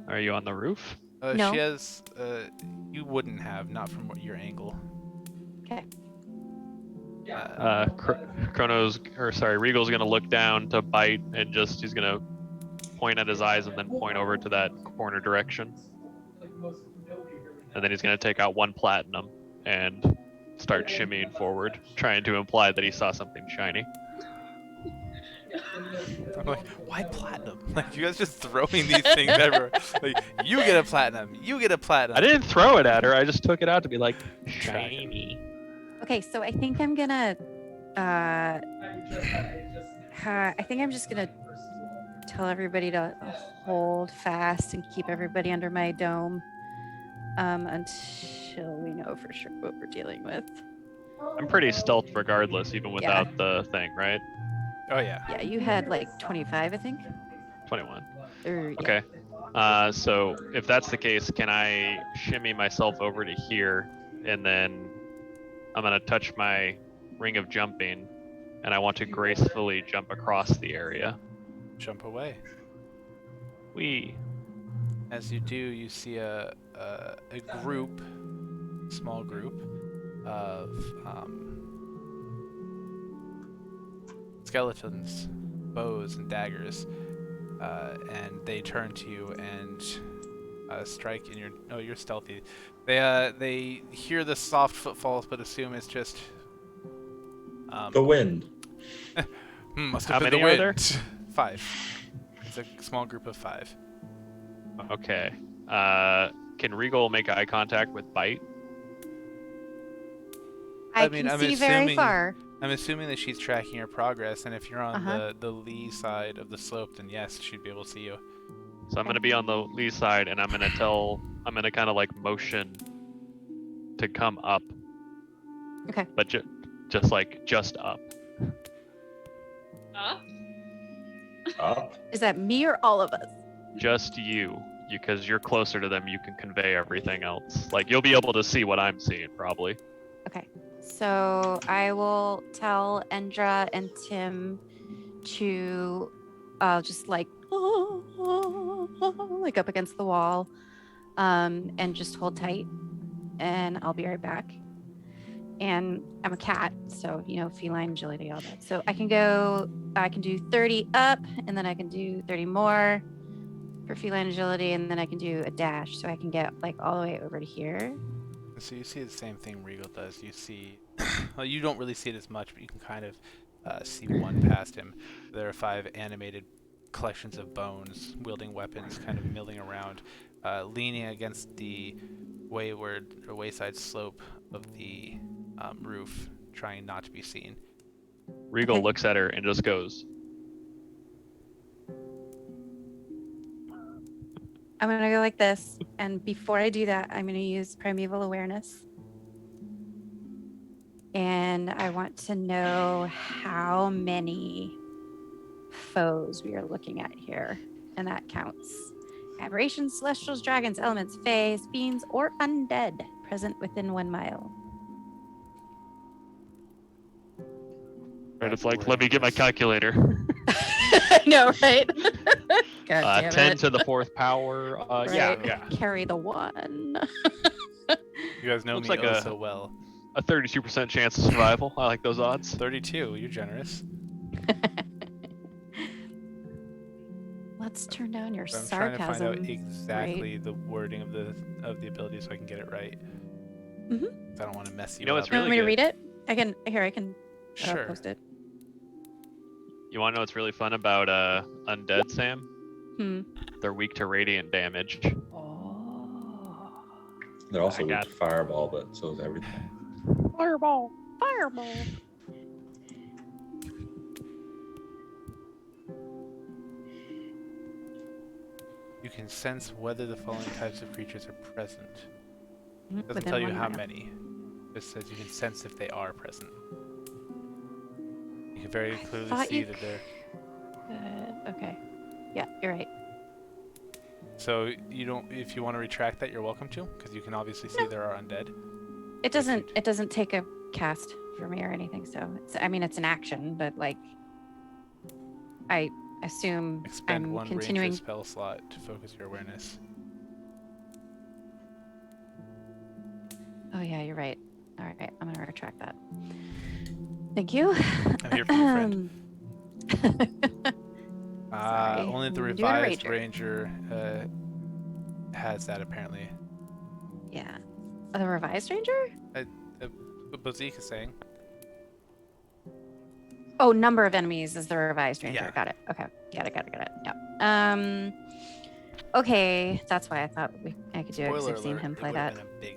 Are you on the roof? No. She has. You wouldn't have, not from your angle. Okay. Regal's gonna look down to bite and he's gonna point at his eyes and then point over to that corner direction. And then he's gonna take out 1 platinum and start shimmying forward, trying to imply that he saw something shiny. I'm like, why platinum? Like, you guys just throwing these things everywhere. Like, you get a platinum, you get a platinum. I didn't throw it at her. I just took it out to be like shiny. Okay, so I think I'm gonna. I think I'm just gonna tell everybody to hold fast and keep everybody under my dome until we know for sure what we're dealing with. I'm pretty stealth regardless, even without the thing, right? Oh yeah. Yeah, you had like 25, I think. 21. Or, yeah. Okay. So if that's the case, can I shimmy myself over to here, and then I'm gonna touch my ring of jumping, and I want to gracefully jump across the area. Jump away. Whee! As you do, you see a group, small group, of skeletons, bows, and daggers, and they turn to you and strike in your. Oh, you're stealthy. They hear the soft footfalls, but assume it's just The wind. must How have been many the are wind. 5. It's a small group of 5. Okay. Can Regal make eye contact with Bite? I mean, can I'm see very assuming- far. I'm assuming that she's tracking your progress, and if you're on Uh-huh. the lee side of the slope, then yes, she'd be able to see you. So I'm gonna be on the lee side, and I'm gonna kind of like motion to come up. Okay. But just up. Up? Up. Is that me or all of us? Just you, because you're closer to them. You can convey everything else. Like you'll be able to see what I'm seeing, probably. Okay. So I will tell Endra and Tim to just like up against the wall and just hold tight, and I'll be right back. And I'm a cat, so feline agility, all that. So I can do 30 up, and then I can do 30 more for feline agility, and then I can do a dash, so I can get like all the way over to here. So you see the same thing Regal does. You see, well, you don't really see it as much, but you can kind of see one past him. There are 5 animated collections of bones, wielding weapons, kind of milling around, leaning against the wayside slope of the roof, trying not to be seen. Regal Okay. looks at her and just goes, I'm gonna go like this, and before I do that, I'm gonna use primeval awareness. And I want to know how many foes we are looking at here, and that counts. Aberrations, celestials, dragons, elements, fays, fiends, or undead present within 1 mile. and it's like, let me get my calculator. I know, right? God damn 10 it. to the 4th power. Yeah, Right. yeah. Carry the 1. You guys know Looks me like so well. A 32% chance of survival. I like those odds. 32. You're generous. Let's turn down your But I'm trying to find sarcasm. out exactly the wording of the ability so I can get it right. Mhm. I don't want to mess you, You know up. what's You want really me to good. read it? I can Sure. post it. You want to know what's really fun about undead, Sam? Hmm. They're weak to radiant damage. Oh. They're also I weak got- to fireball, but so is everything. Fireball. Fireball. You can sense whether the following types of creatures are present. Doesn't Within tell you 1 how mile. many. It says you can sense if they are present. You can very clearly thought see you that they're. Okay. Yeah, you're right. So you don't. If you want to retract that, you're welcome to, because you can obviously see No. there are undead. It doesn't take a cast for me or anything, so it's an action, but like I assume Expend I'm one continuing. ranger spell slot to focus your awareness. Oh yeah, you're right. All right, I'm gonna retract that. Thank you. I'm here for you, friend. Sorry. Only the I'm doing a revised rager. ranger has that apparently. Yeah. The revised ranger? What Bozique is saying. Oh, number of enemies is the revised ranger. Yeah. Got it. Okay. Got it. Yeah. Okay, that's why I thought I could do it because Spoiler I've seen alert, him it play would have that. been a big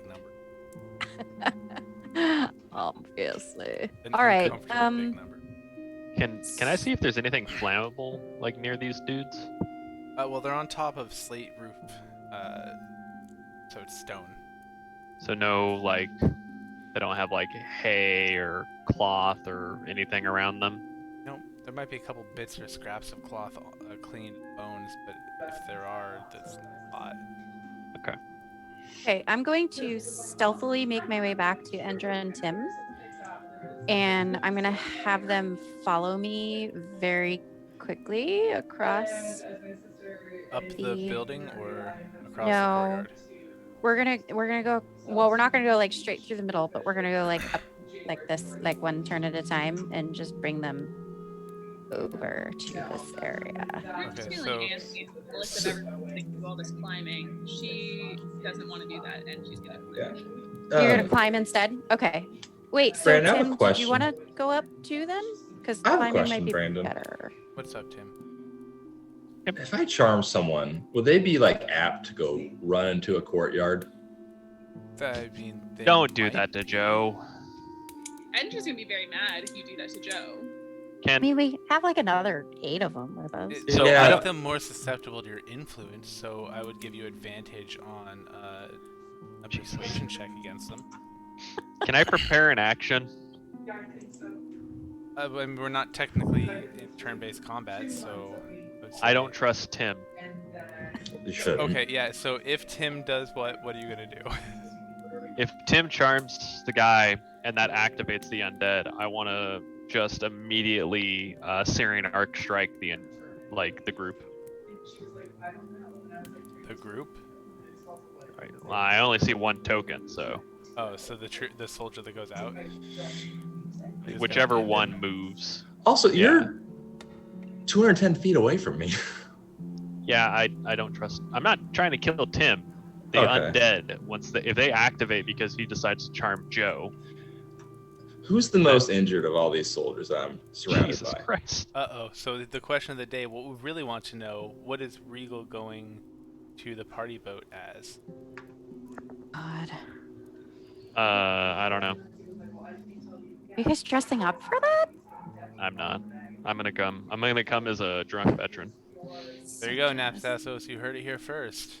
number. Obviously. An All right. uncomfortably big number. Can I see if there's anything flammable like near these dudes? Well, they're on top of slate roof, so it's stone. So no, like, they don't have like hay or cloth or anything around them. No, there might be a couple bits or scraps of cloth, clean bones, but if there are, that's not a lot. Okay, I'm going to stealthily make my way back to Endra and Tim, and I'm gonna have them follow me very quickly across. Up the The- building or across No. the courtyard? We're gonna go. Well, we're not gonna go like straight through the middle, but we're gonna go like up like this, like one turn at a time, and just bring them over to this area. I'm just Okay, feeling so- Anthony, the list of everyone to do all this climbing. She doesn't want to do that, and she's gonna. Yeah. You're gonna climb instead. Okay. Wait. So Brandon, I have a Tim, did question. you want to go up too then? Because I have a climbing question, might be Brandon. better. What's up, Tim? If I charm someone, would they be like apt to go run into a courtyard? I mean, they Don't do might. that to Joe. Endra's gonna be very mad if you do that to Joe. I Can mean, we have like another 8 of them with us. So Yeah. I make them more susceptible to your influence, so I would give you advantage on a persuasion check against them. can I prepare an action? I mean, we're not technically in turn-based combat, so. would I say- don't trust Tim. You should. Okay, yeah. So if Tim does what are you gonna do? If Tim charms the guy and that activates the undead, I want to just immediately Syrian Arc strike the group. The group? Right. Well, I only see one token, so Oh, so the soldier that goes out. He's whichever gonna- one moves. Also, Yeah. you're 210 feet away from me. Yeah, I don't trust. I'm not trying to kill Tim. The Okay. undead, if they activate because he decides to charm Joe. Who's the most injured of all these soldiers I'm surrounded Jesus by? Christ. Uh-oh. So the question of the day, what we really want to know, what is Regal going to the party boat as? God. I don't know. You guys dressing up for that? I'm not. I'm gonna come. I'm gonna come as a drunk veteran. There you go, Napstassos. You heard it here first.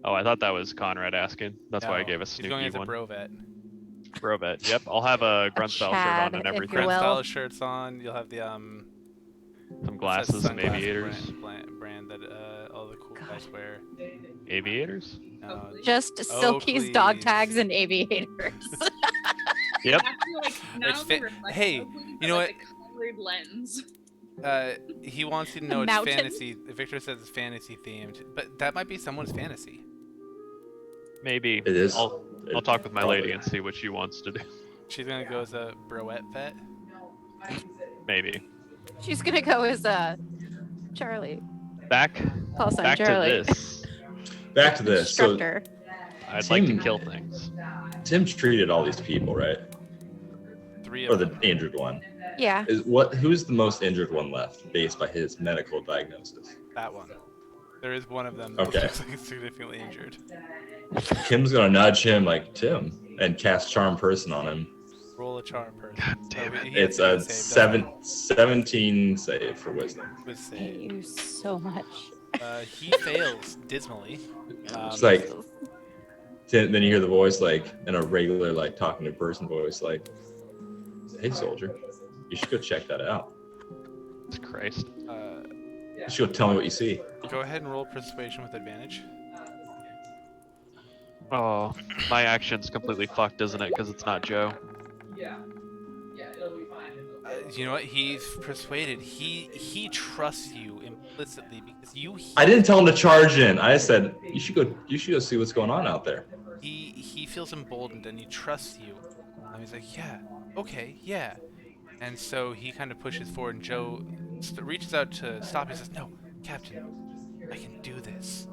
Oh, I thought that was Conrad asking. That's why I No, gave a He's going snooky as a one. Brovet. Brovet. Yep, I'll have a grunt style shirt Chad, on and if everything. you Grand will. style shirts on. You'll have the Some glasses and sunglass aviators. brand that all the cool God. guys wear. Aviators? No, Just Silky's dog please. tags and aviators. Yep. Actually, like, not It's only fa- reflective hey, Oakley, you but, know like, the colored lens. he wants you to know The it's mountain. fantasy. Victor says it's fantasy themed, but that might be someone's fantasy. Maybe. It is. I'll talk with my Probably. lady and see what she wants to do. She's gonna go as a Broette vet. Maybe. She's gonna go as Charlie. Back Call sign back Charlie. to this. Back to this. So Instructor. I'd like to Tim- kill things. Tim treated all these people, right? 3 Or of the them. injured one. Yeah. Who's the most injured one left based by his medical diagnosis? That one. There is one of them Okay. that looks like he's significantly injured. Kim's gonna nudge him like Tim and cast charm person on him. Roll a charm person. God damn it. He has It's to a make save, doesn't 17 save for wisdom. he? With I hate save. you so much. He fails dismally. It's like then you hear the voice like in a regular like talking to person voice like, "Hey soldier, you should go check that out. Jesus Christ. You should go tell me what you see." Go ahead and roll persuasion with advantage. Oh, my action's completely fucked, isn't it? Because it's not Joe. You know what? He's persuaded. He trusts you implicitly because you. I didn't tell him to charge in. I said you should go see what's going on out there. He feels emboldened and he trusts you. He's like, yeah, okay, yeah. And so he kind of pushes forward, and Joe reaches out to stop. He says, no, Captain, I can do this.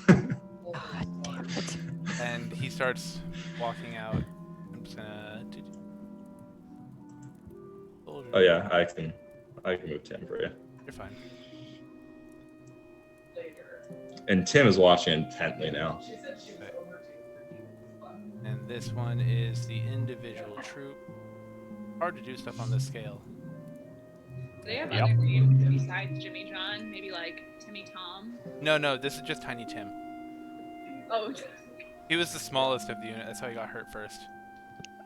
God damn it. And he starts walking out. I'm just gonna. Oh yeah, I can move Tim for you. You're fine. And Tim is watching intently now. Okay. And this one is the individual troop. Hard to do stuff on this scale. Do they have Yep. other names besides Jimmy John? Maybe like Timmy Tom? No, this is just Tiny Tim. Oh, He was the smallest of the unit. That's how he got hurt first.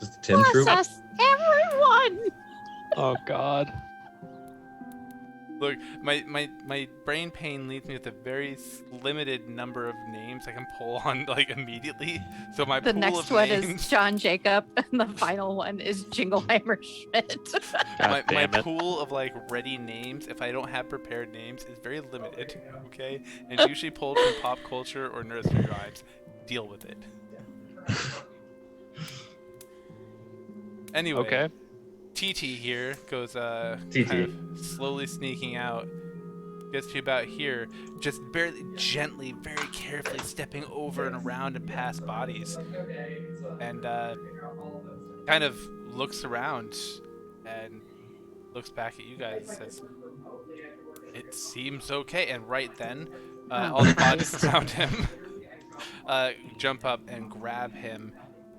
Just the Tim troop. Process everyone. Oh God. Look, my brain pain leaves me with a very limited number of names I can pull on like immediately. So my The pool next of one names, is John Jacob, and the final one is Jingleheimer Schmidt. my God damn it. pool of like ready names, if I don't have prepared names, is very limited. Okay, and it's usually pulled from pop culture or nursery rhymes. Deal with it. Anyway. Okay. TT here goes TT. kind of slowly sneaking out, gets to about here, just barely, gently, very carefully stepping over and around and past bodies, and kind of looks around and looks back at you guys and says, "It seems okay." And right then, all the bodies around him jump up and grab him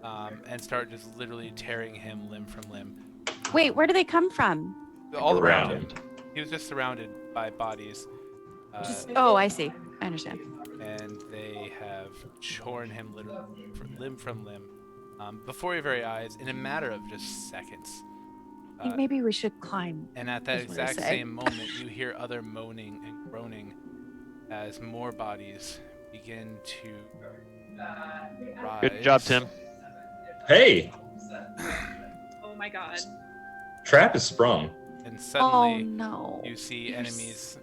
and start just literally tearing him limb from limb. Wait, where do they come from? All around him. Around. He was just surrounded by bodies. Oh, I see. I understand. And they have torn him limb from limb before your very eyes in a matter of just seconds. I think maybe we should climb. And at that is what I exact say. same moment, you hear other moaning and groaning as more bodies begin to rise. Good job, Tim. Hey, oh my God. trap is sprung. And Oh suddenly, no. you see enemies.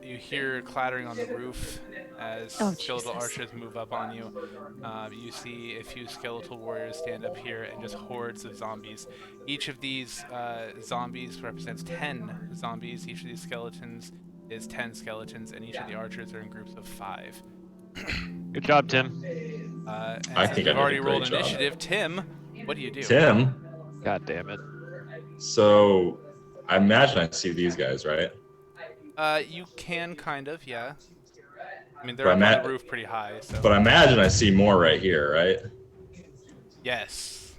You hear clattering on the roof as Oh, skeletal Jesus. archers move up on you. You see a few skeletal warriors stand up here and just hordes of zombies. Each of these zombies represents 10 zombies. Each of these skeletons is 10 skeletons, and each of the archers are in groups of 5. Good job, Tim. And I since think I you've did a already great rolled job. initiative, Tim, what do you do? Tim. God damn it. So, I imagine I see these guys, right? You can kind of, yeah. I mean, But they're up I'm on at- the roof pretty high, so. But I imagine I see more right here, right? Yes.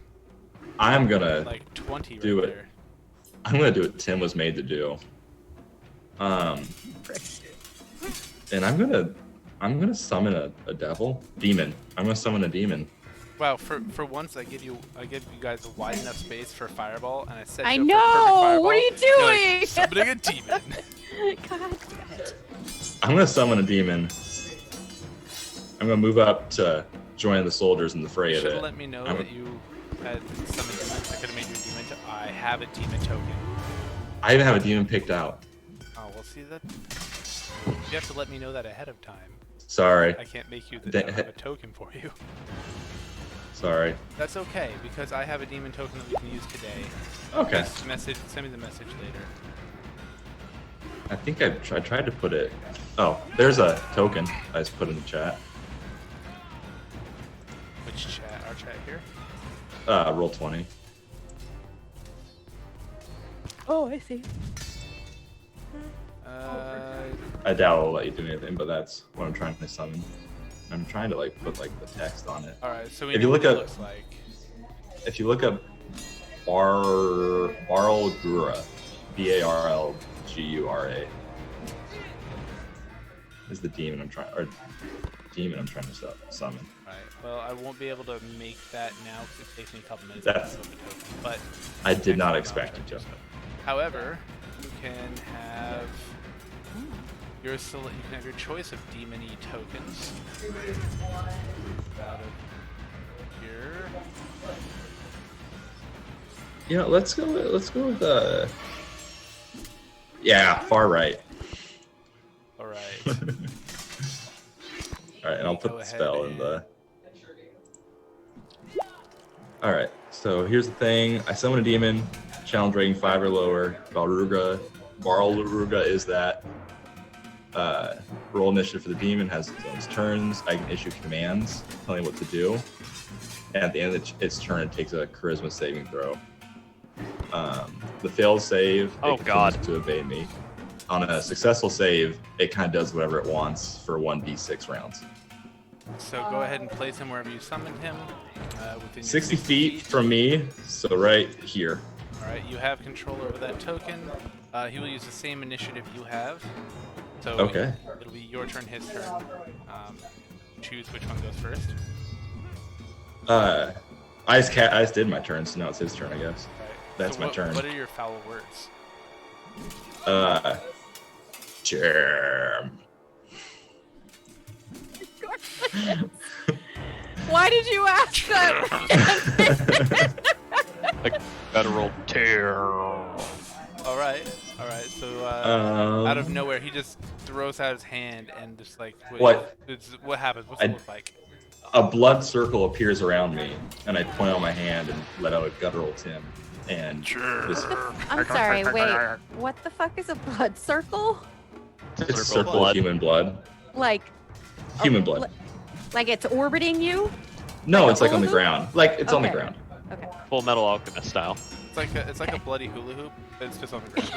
I'm gonna Like 20 Do right it. there. do what Tim was made to do. And I'm gonna summon a devil demon. I'm gonna summon a demon. Wow, for once I give you guys a wide enough space for fireball, and I set I you up for a perfect know! fireball. What are you You're like, doing? summoning a demon. God damn it. I'm gonna summon a demon. I'm gonna move up to join the soldiers in the fray You of should have it. let me know I'm- that you had summoned demons. I could have made your demon. I have a demon token. I even have a demon picked out. Oh, well, see that. You have to let me know that ahead of time. Sorry. I can't make you Da- have a token for you. Sorry. That's okay because I have a demon token that we can use today. Okay. Just send me the message later. I think I tried to put it. Oh, there's a token I just put in the chat. Which chat? Our chat here. Roll 20. Oh, I see. I doubt it'll let you do anything, but that's what I'm trying to summon. I'm trying to like put like the text on it. All right. So we If know you look what it up- looks like. If you look up Barlgura, Barlgura, is the demon I'm trying to summon. Right. Well, I won't be able to make that now because it takes me a couple minutes That's- to build the token. But I did not next time expect I'll it try to. do so. However, you can have you can have your choice of demon-y tokens. Out of here. Yeah, let's go with yeah, far right. All right. All right, and I'll Go put the ahead spell in the. All right, So here's the thing. I summon a demon, challenge rating 5 or lower. Balruga is that. Roll initiative for the demon, has its own turns. I can issue commands telling it what to do. And at the end of its turn, it takes a charisma saving throw. The failed save, it continues to evade me. On a successful save, it kind of does whatever it wants for 1d6 rounds. So go ahead and place him wherever you summoned him. Within 60 feet from me, so right here. All right, you have control over that token. He will use the same initiative you have. So Okay. it'll be your turn, his turn. Choose which one goes first. I just did my turn, so now it's his turn, I guess. All right. That's So my turn. What are your foul words? Charm. Why did you ask that? Federal tear. All right. So out of nowhere, he just throws out his hand and just like What? What happens? What's it look like? A blood circle appears around me, and I point out my hand and let out a guttural Tim. And this, I'm sorry, wait. What the fuck is a blood circle? it's a circle of human blood. Like Human blood. like it's orbiting you? No, like it's a like on the hula hoop? ground. Like it's on the Okay. ground. Okay. Full Metal Alchemist style. It's like a bloody hula hoop, but it's just on the ground.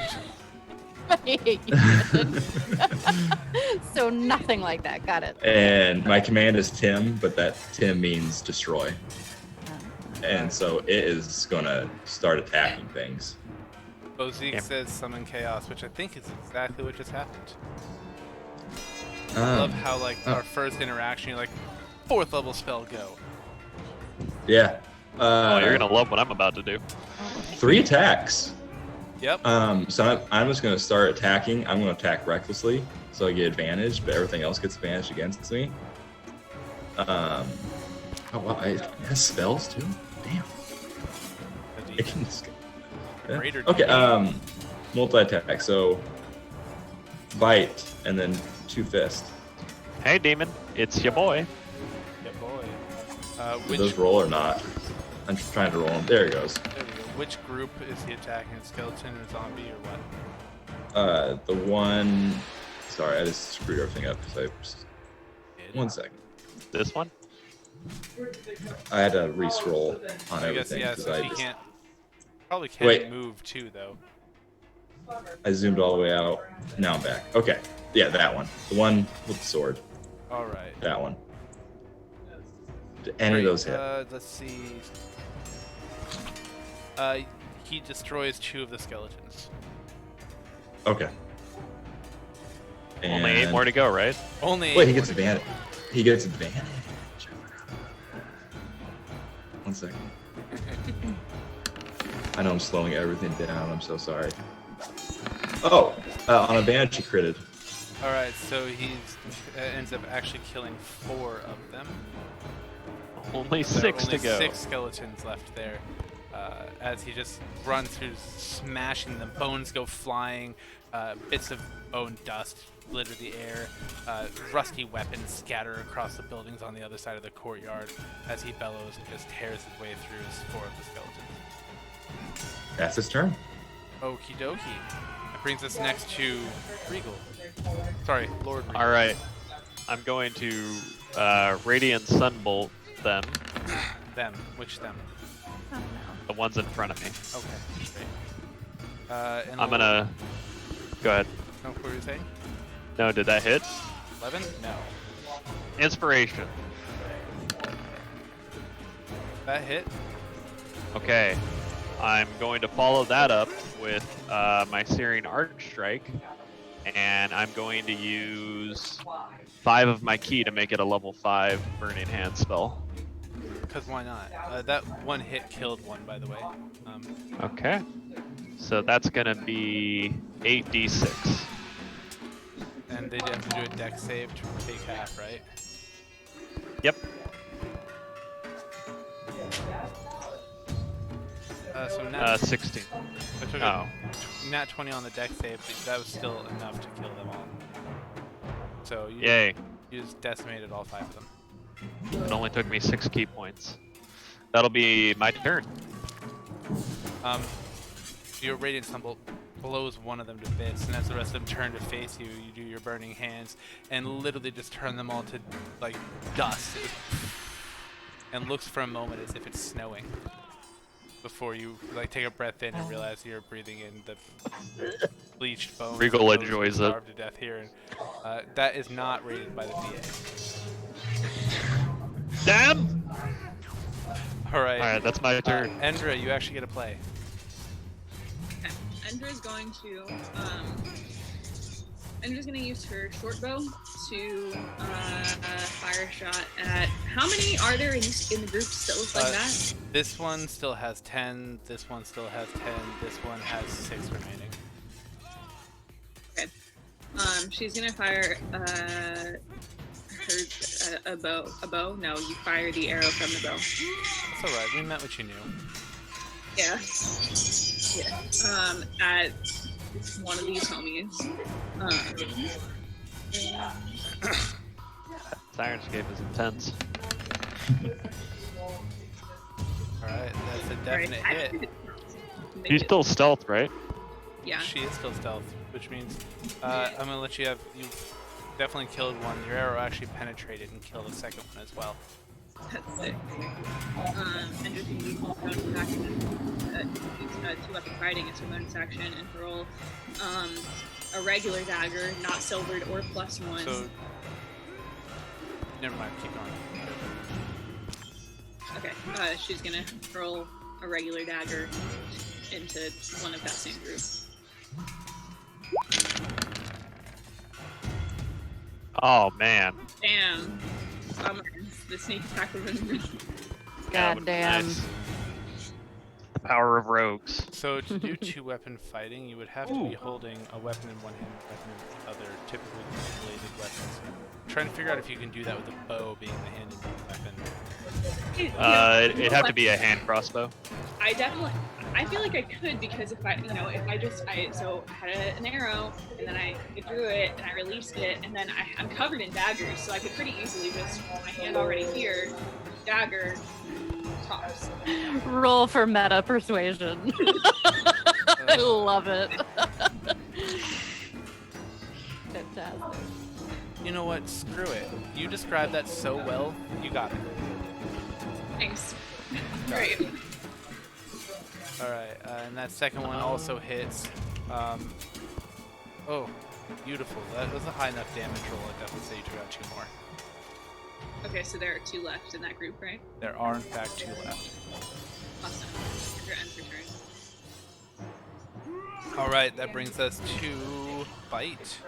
So nothing like that. Got it. And my command is Tim, but that Tim means destroy. And so it is gonna start attacking things. Bozique says summon chaos, which I think is exactly what just happened. I Um, love how like our first interaction, you're like, 4th level spell, go. Yeah. Oh, you're gonna love what I'm about to do. 3 attacks. Yep. So I'm just gonna start attacking. I'm gonna attack recklessly, so I get advantage, but everything else gets advantage against me. Oh wow, it has spells too. Damn. It can yeah. Greater Okay. D8. Multi-attack. So bite and then 2 fists. Hey, demon, it's your boy. Yeah, boy. Do those roll or not? I'm just trying to roll them. There it goes. There we go. Which group is he attacking? Skeleton or zombie or what? The one. Sorry, I just screwed everything up because One second. This one? I had to re-scroll on I guess everything yeah. because So I he just probably can't Wait. move too though. I zoomed all the way out. Now I'm back. Okay. Yeah, that one. The one with the sword. All right. That one. Did any of those hit? Let's see. He destroys 2 of the skeletons. Okay. Only 8 And- more to go, right? Only. Wait, 8 he gets more to go. advantage. He gets advantage. 1 second. I know I'm slowing everything down. I'm so sorry. Oh, on advantage he critted. All right. So he ends up actually killing 4 of them. Only So 6 only to go. 6 skeletons left there. As he just runs through, smashing them. Bones go flying. Bits of bone dust litter the air. Rusty weapons scatter across the buildings on the other side of the courtyard as he bellows and just tears his way through 4 of the skeletons. That's his turn. Okie dokie. That brings us next to Regal. Sorry, Lord Regal. All right. I'm going to Radiant Sunbolt them, Them. Which them? the ones in front of me. Okay, great. And I'm gonna. Go ahead. No, what were you saying? No, did that hit? 11? No. Inspiration. That hit? Okay. I'm going to follow that up with my Searing Arch Strike, and I'm going to use 5 of my key to make it a level 5 Burning Hand spell. Because why not? That one hit killed one, by the way. Okay. So that's gonna be 8d6. And they have to do a dex save to take half, right? Yep. So nat, 16. I took Oh. a nat 20 on the dex save, but that was still enough to kill them all. So you, Yay. you just decimated all 5 of them. It only took me 6 key points. That'll be my turn. Your radiant stumble blows one of them to bits, and as the rest of them turn to face you, you do your burning hands and literally just turn them all to like dust, and looks for a moment as if it's snowing before you like take a breath in and realize you're breathing in the bleached bones. Regal of those who enjoys it. starved to death here, and that is not rated by the VA. Damn! All right. Alright, that's my turn. Endra, you actually get a play. Okay. Endra's going to Endra's gonna use her short bow to fire a shot at. How many are there in the group that looks like that? This one still has 10. This one still has 10. This one has 6 remaining. Okay. She's gonna fire a bow. A bow? No, you fire the arrow from the bow. That's all right. We meant what you knew. Yeah. Yeah. At one of these homies. Sirenscape is intense. All right, that's a definite hit. She's still stealth, right? Yeah. She is still stealth, which means I'm gonna let you have. You definitely killed one. Your arrow actually penetrated and killed the second one as well. That's sick. And just use bonus action, use 2-weapon fighting as her bonus action, and roll a regular dagger, not silvered or +1. So, never mind. Keep going. Okay. She's gonna roll a regular dagger into one of that same group. Oh man. Damn. Bummer. The sneak attack was in. God damn. Nice. The power of rogues. So to do 2-weapon fighting, you would have to be holding a weapon in one hand, a weapon in the other, typically bladed weapons. I'm trying to figure out if you can do that with a bow being the hand and weapon. It'd have to be a hand crossbow. I feel like I could, because if I had an arrow and then I drew it and I released it and then I'm covered in daggers, so I could pretty easily just my hand already here, dagger, tops. Roll for meta persuasion. I love it. Fantastic. You know what? Screw it. You described that so well. You got it. Thanks. Great. All right, and that second one also hits. Oh, beautiful. That was a high enough damage roll. I'd definitely say you took out 2 more. Okay, so there are 2 left in that group, right? There are in fact 2 left. Awesome. Your end return. All right, that brings us to bite.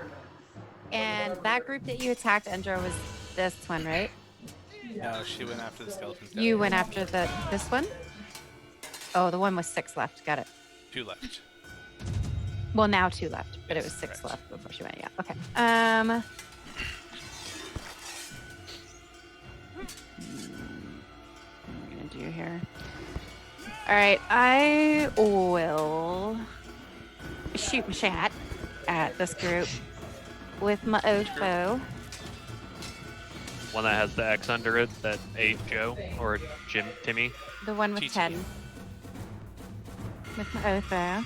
And that group that you attacked, Endra, was this one, right? No, she went after the skeleton. You went after this one? Oh, the one with 6 left. Got it. 2 left. Well, now 2 left, but it Yes, was 6 correct. left before she went. Yeah. Okay. What am I gonna do here? All right, I will shoot my shot at this group with my oath bow. One that has the X under it that ate Joe or Timmy. The one with GG. 10. With my oath bow.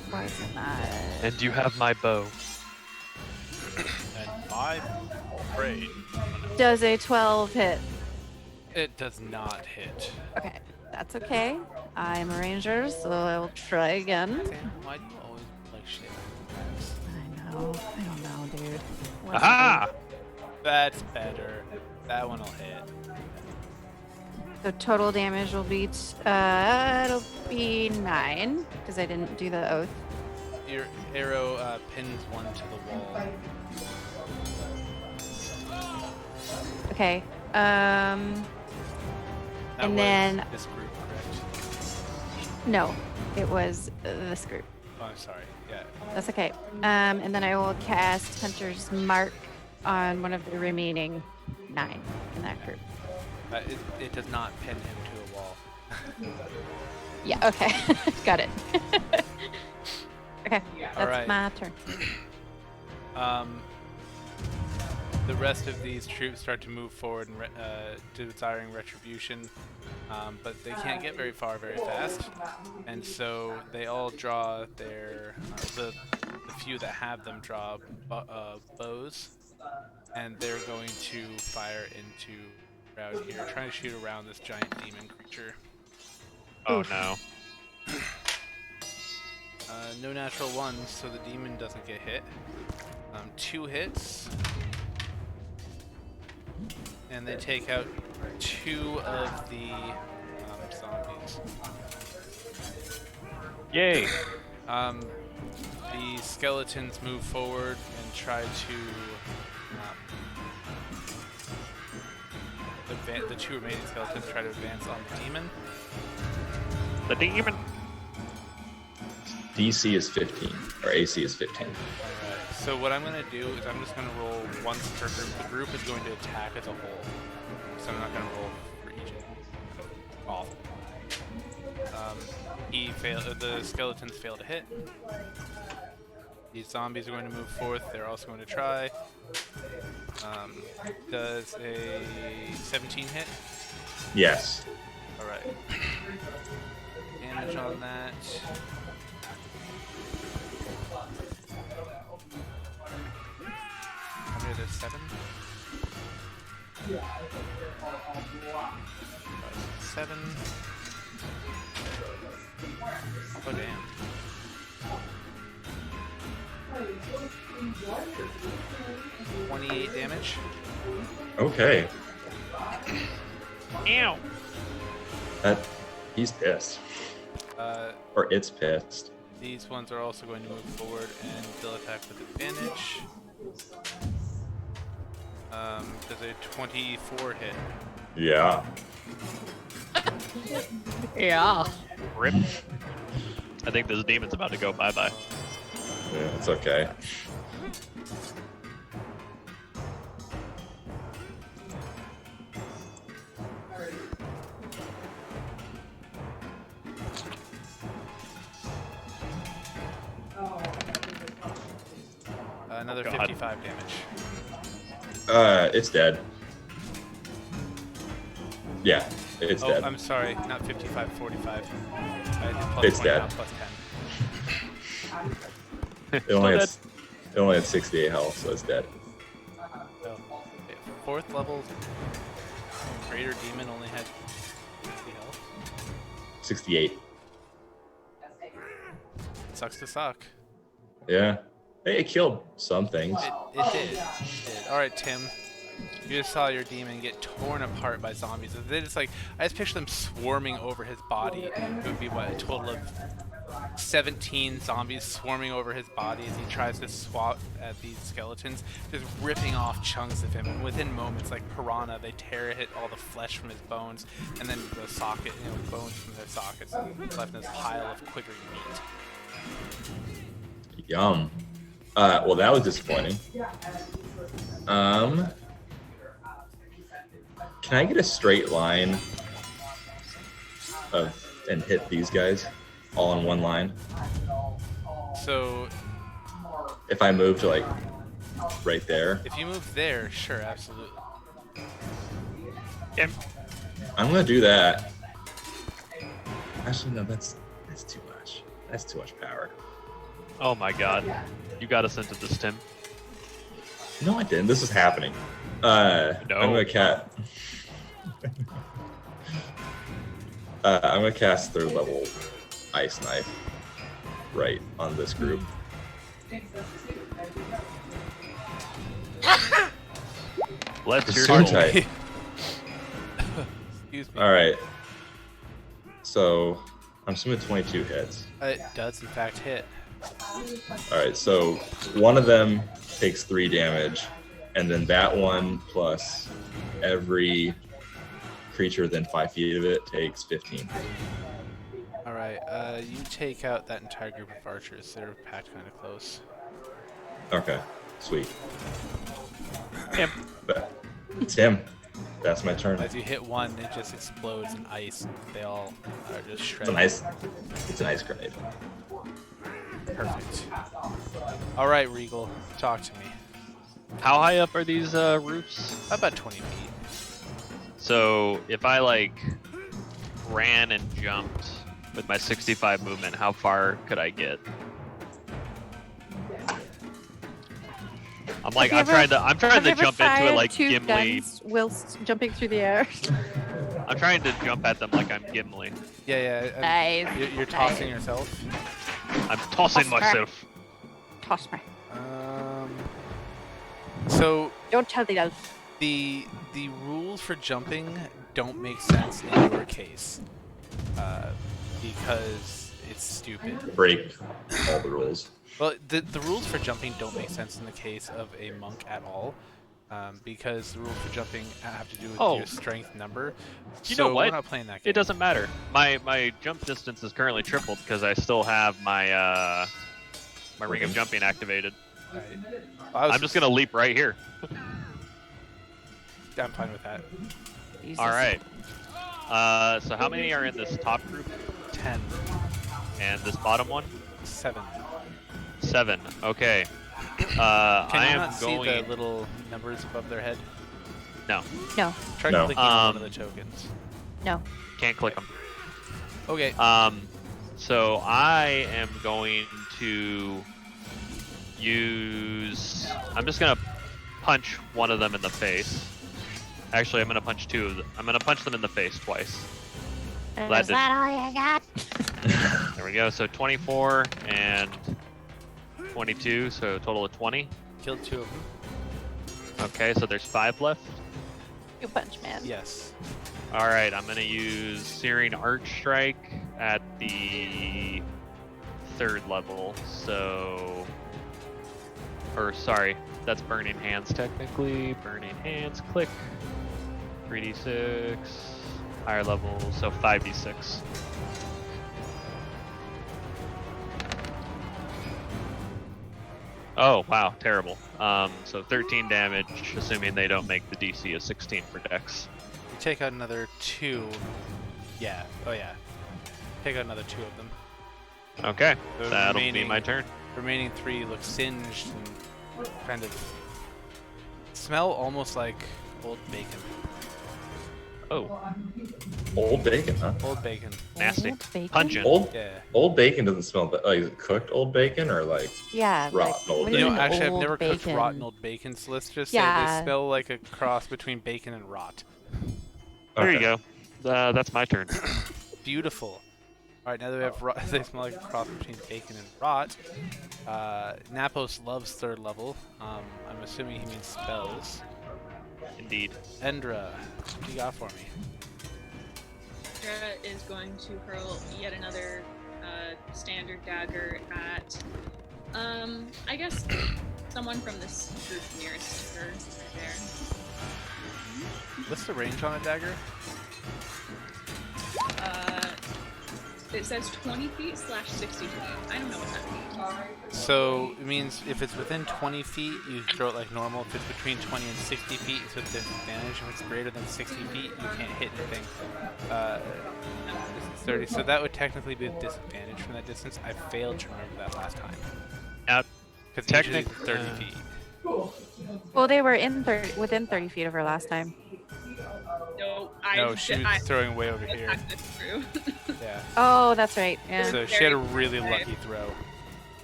Why is it not? And you have my bow. And my brain. Does a 12 hit? It does not hit. Okay, that's okay. I'm a ranger, so I will try again. Sam, why do you always play shit? I know. I don't know, dude. Aha! That's better. That one will hit. So total damage will be it'll be 9 because I didn't do the oath. Your arrow pins one to the wall. Okay. That And was then- this group, correct? No, it was this group. Oh, I'm sorry. Yeah. That's okay. And then I will cast Hunter's Mark on one of the remaining 9 in that group. It does not pin him to a wall. Yeah. Okay. Got it. Okay. That's Alright. my turn. the rest of these troops start to move forward and desiring retribution, but they can't get very far very fast, and so they all draw their the few that have them draw bows, and they're going to fire into the crowd here, trying to shoot around this giant demon creature. Oh no. No natural ones, so the demon doesn't get hit. 2 hits. And they take out 2 of the zombies. Yay! The skeletons move forward and try to the 2 remaining skeletons try to advance on the demon. The demon. DC is 15, or AC is 15. Alright, so what I'm going to do is I'm just going to roll once per group. The group is going to attack as a whole, so I'm not going to roll for each off. The skeletons fail to hit. These zombies are going to move forth. They're also going to try. Does a 17 hit? Yes. Alright. Damage on that. How many are there? 7? 7. Oh damn. $28 damage. Okay. Ow! He's pissed. Or it's pissed. These ones are also going to move forward and they'll attack with advantage. Does a 24 hit? Yeah. Yeah. Rip. I think this demon's about to go bye-bye. Yeah, it's okay. Another God. 55 damage. It's dead. Yeah, it's Oh, dead. I'm sorry, not 55, 45. I did plus It's 20, dead. not plus 10. It only, Still had, it only had 68 health, so it's dead. So, okay, 4th level Greater Demon only had 60 health. 68. Sucks to suck. Yeah. Hey, it killed some things. It did. Alright, Tim. You just saw your demon get torn apart by zombies. They just like, I just picture them swarming over his body. It would be what, a total of 17 zombies swarming over his body as he tries to swat at these skeletons, just ripping off chunks of him. And within moments, like piranha, they tear hit all the flesh from his bones, and then the socket, bones from their sockets, left in this pile of quivering meat. Yum. Well, that was disappointing. Can I get a straight line and hit these guys all in one line? So, If I move to like right there, if you move there, sure, absolutely. Yeah. I'm gonna do that. Actually, no, that's too much. That's too much power. Oh my god. You got us into this, Tim. No, I didn't. This is happening. I'm gonna I'm gonna cast 3rd level Ice Knife right on this group. Let's It's hear so it. tight. Excuse me. All right. So I'm assuming 22 hits. It does, in fact, hit. All right. So one of them takes 3 damage, and then that one plus every creature within 5 feet of it takes 15. Alright, you take out that entire group of archers. They're packed kind of close. Okay. Sweet. Tim. Tim, that's my turn. As you hit one, it just explodes in ice. They all are just It's shredded. an ice grenade. Perfect. Alright, Regal, talk to me. How high up are these roofs? About 20 feet. So if I like ran and jumped with my 65 movement, how far could I get? I'm like, Have I'm you trying to Have you ever jump into it fired like two Gimli. guns whilst jumping through the air? I'm trying to jump at them like I'm Gimli. Yeah. Nice. You're tossing yourself. I'm tossing Toss her. myself. Toss me. So Don't tell the others. the rules for jumping don't make sense in your case, because it's stupid. Break all the rules. Well, the rules for jumping don't make sense in the case of a monk at all, because the rules for jumping have to do with Oh. your strength number. You so know what? We're not playing that game. It doesn't matter. My jump distance is currently tripled because I still have my my ring of jumping activated. Right. I'm just gonna leap right here. I'm fine with that. Jesus. All right. So how many are in this top group 10, and this bottom one? 7. 7. Okay. Can I you am not going. see the little numbers above their head? No, No. Try No. clicking on one of the tokens. No. can't click them. Okay. So I am going to use. I'm just gonna punch one of them in the face. Actually, I'm gonna punch two of them. I'm gonna punch them in the face twice. That Is that all you got? There we go. So 24 and 22, so a total of 20. Killed 2 of them. Okay, so there's 5 left. You punch, man. Yes. All right, I'm gonna use Searing Arch Strike at the 3rd level. So, or sorry, that's Burning Hands technically. Burning Hands, click. 3d6, higher level, so 5d6. Oh wow, terrible. So 13 damage, assuming they don't make the DC a 16 for Dex. You take out another 2. Yeah. Oh yeah. Take out another 2 of them. Okay, The that'll be remaining- my turn. Remaining 3 look singed and kind of smell almost like old bacon. Oh, Old bacon, huh? Old bacon. nasty. Old bacon? Pungent. Old Yeah. bacon doesn't smell bad. Like, is it cooked old bacon or like Yeah. rotten like, old what do You bacon? know, mean actually, I've old never cooked bacon? rotten old bacon, so let's just say Yeah. they smell like a cross between bacon and rot. There you Okay. go. That's my turn. Beautiful. All right, now that we have rot, they smell like a cross between bacon and rot. Napos loves 3rd level. I'm assuming he means spells. Indeed. Endra, what do you got for me? Kara is going to hurl yet another standard dagger at, I guess, someone from this group nearest to her, right there. What's the range on a dagger? It says 20 feet / 60 feet. I don't know what that means. So it means if it's within 20 feet, you throw it like normal. If it's between 20 and 60 feet, it's with disadvantage. If it's greater than 60 feet, you can't hit anything. This is 30, so that would technically be a disadvantage from that distance. I failed to remember that last time. Now, Because usually technic- it's 30 feet. Well, they were within 30 feet of her last time. No, No, she was throwing way over here. That's true. Yeah. Oh, that's right. Yeah. So she had a really lucky throw.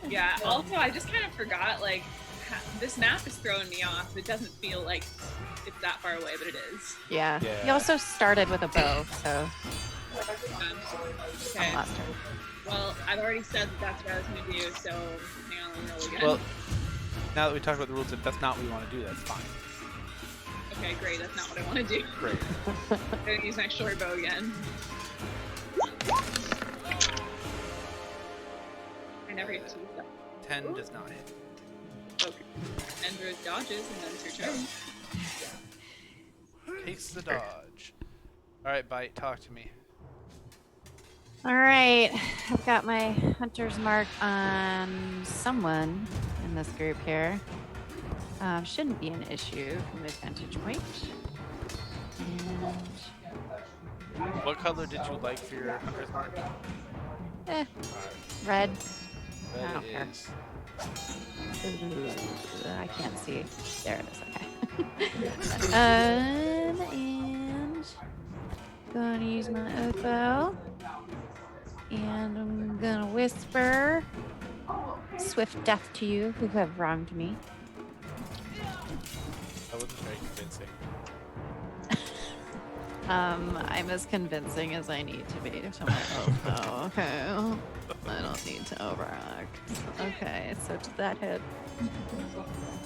Yeah, also, I just kind of forgot, like, this map is throwing me off. It doesn't feel like it's that far away, but it is. Yeah. Yeah. He also started with a bow, so Okay, last turn. well, I've already said that that's what I was going to do, so hang on, let me roll again. Well, now that we talked about the rules, if that's not what you want to do, that's fine. Okay, great, that's not what I want to do. Great. I'm going to use my short bow again. I never get to use that. 10 does not hit. Okay. Endra dodges, and then it's your turn. Takes the dodge. Alright, Bite, talk to me. All right, I've got my hunter's mark on someone in this group here. Shouldn't be an issue from this vantage point. And What color did you like for your hunter's mark? red. I That don't care. is. Ooh, I can't see. There it is. Okay. And gonna use my oath bow, and I'm gonna whisper swift death to you who have wronged me. That wasn't very convincing. I'm as convincing as I need to be to my oath bow. Okay. I don't need to overact. Okay, so to that hit.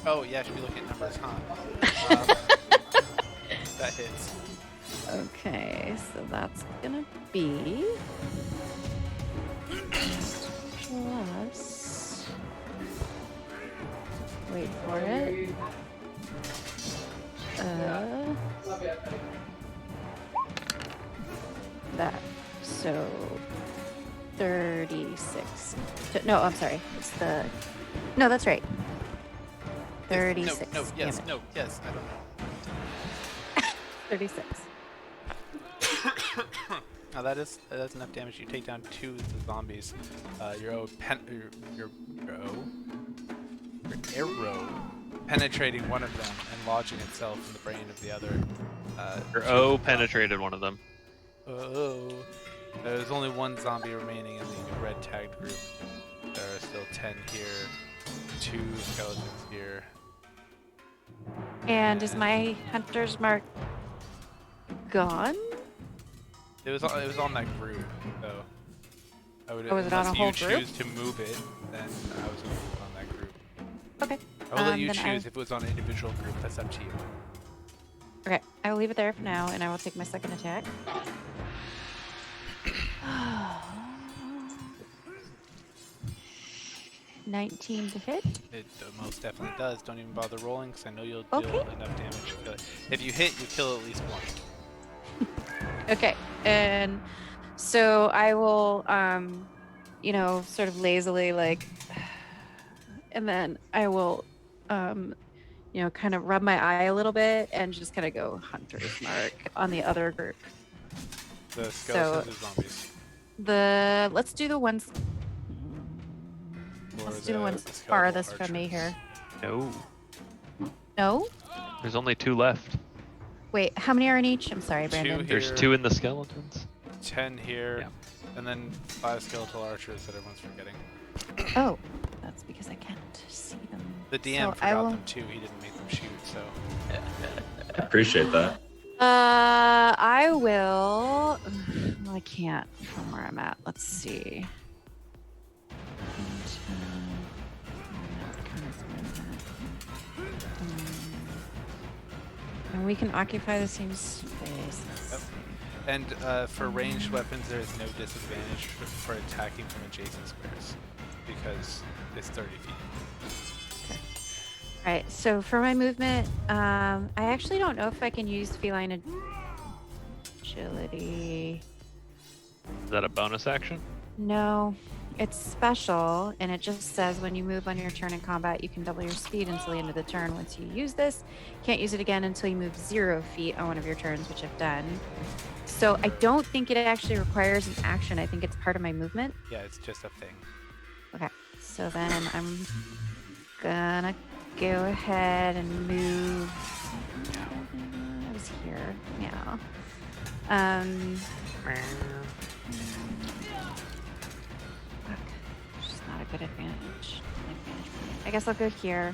Oh yeah, I should be looking at numbers, huh? That hits. Okay, so that's gonna be plus. Wait for it. That. So 36. No, I'm sorry. It's the. No, that's right. 36. No, yes, damage. no, yes, I don't know. 36. Now that's enough damage. You take down 2 of the zombies. Your arrow penetrating one of them and lodging itself in the brain of the other. Your O penetrated one of them. Oh. There's only 1 zombie remaining in the red tagged group. There are still 10 here, 2 skeletons here. And is my hunter's mark gone? It was on that group, so I would. Oh, was it on unless a whole you group? choose to move it, then I was going to move it on that group. Okay. I will let you then choose if it was on an individual group. That's up to you. Okay, I will leave it there for now, and I will take my second attack. 19 to hit. It most definitely does. Don't even bother rolling, because I know you'll Okay. deal enough damage to kill it. If you hit, you kill at least 1. Okay, and so I will, sort of lazily, and then I will, kind of rub my eye a little bit and just kind of go hunter's mark on the other group. The skeletons or zombies? Let's do the ones. Or Let's do the ones skeletal farthest from me archers? here. No. No? There's only 2 left. Wait, how many are in each? I'm sorry, 2 Brandon. here, There's 2 in the skeletons. 10 here, Yeah. and then 5 skeletal archers that everyone's forgetting. Oh, that's because I can't see them. The DM So I forgot will- them too. He didn't make them shoot, so. I appreciate that. I will. Well, I can't from where I'm at. Let's see. And we can occupy the same space. Let's Yep. see. And for ranged weapons, there is no disadvantage for attacking from adjacent squares because it's 30 feet. All right. So for my movement, I actually don't know if I can use feline agility. Is that a bonus action? No, it's special, and it just says when you move on your turn in combat, you can double your speed until the end of the turn. Once you use this, you can't use it again until you move 0 feet on one of your turns, which I've done. So I don't think it actually requires an action. I think it's part of my movement. Yeah, it's just a thing. Okay, so then I'm gonna go ahead and move. I was here. Yeah. Fuck. Just not a good advantage. I guess I'll go here.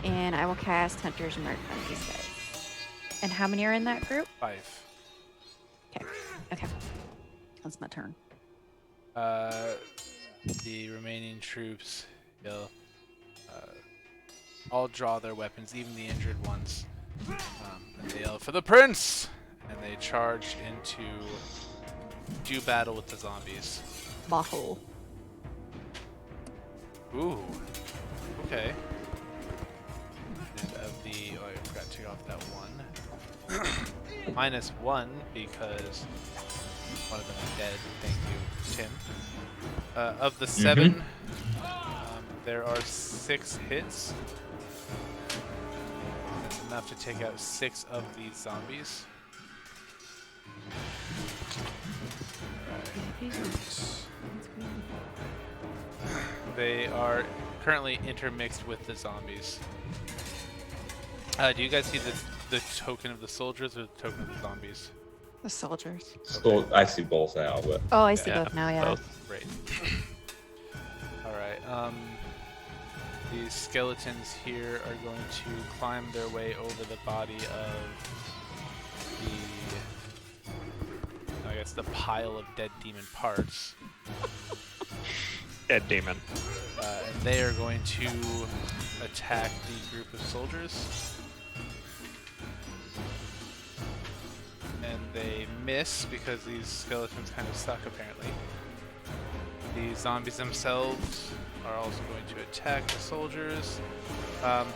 And I will cast Hunter's Mark on these guys. And how many are in that group? 5. Okay. That's my turn. The remaining troops, they'll all draw their weapons, even the injured ones. And they yell for the prince, and they charge into do battle with the zombies. Baho. Ooh. Okay. And of the, oh, I forgot to take off that 1. -1 because one of them is dead. Thank you, Tim. Of the 7, there are 6 hits. That's enough to take out 6 of these zombies. Alright. They are currently intermixed with the zombies. Do you guys see the token of the soldiers or the token of the zombies? The soldiers. So I see both now, but Oh, I see Yeah, both now. Yeah. both. Great. All right. These skeletons here are going to climb their way over the body of I guess the pile of dead demon parts. Dead demon. And they are going to attack the group of soldiers. And they miss because these skeletons kind of suck apparently. The zombies themselves are also going to attack the soldiers,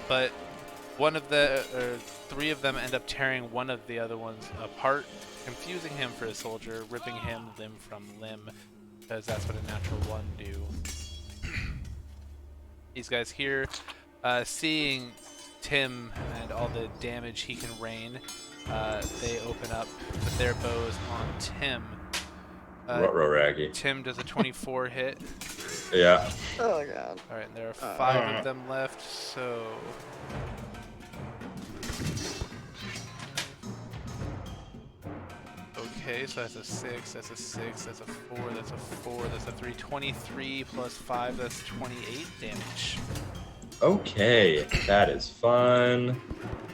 but three of them end up tearing one of the other ones apart, confusing him for a soldier, ripping him limb from limb, because that's what a natural one do. These guys here, seeing Tim and all the damage he can rain, they open up with their bows on Tim. ruh-roh raggy. Tim does a 24 hit. Yeah. Oh god. Alright, and there are 5 of them left, so... Okay, so that's a 6, that's a 6, that's a 4, that's a 4, that's a 3. 23 plus 5, that's 28 damage. Okay, that is fun.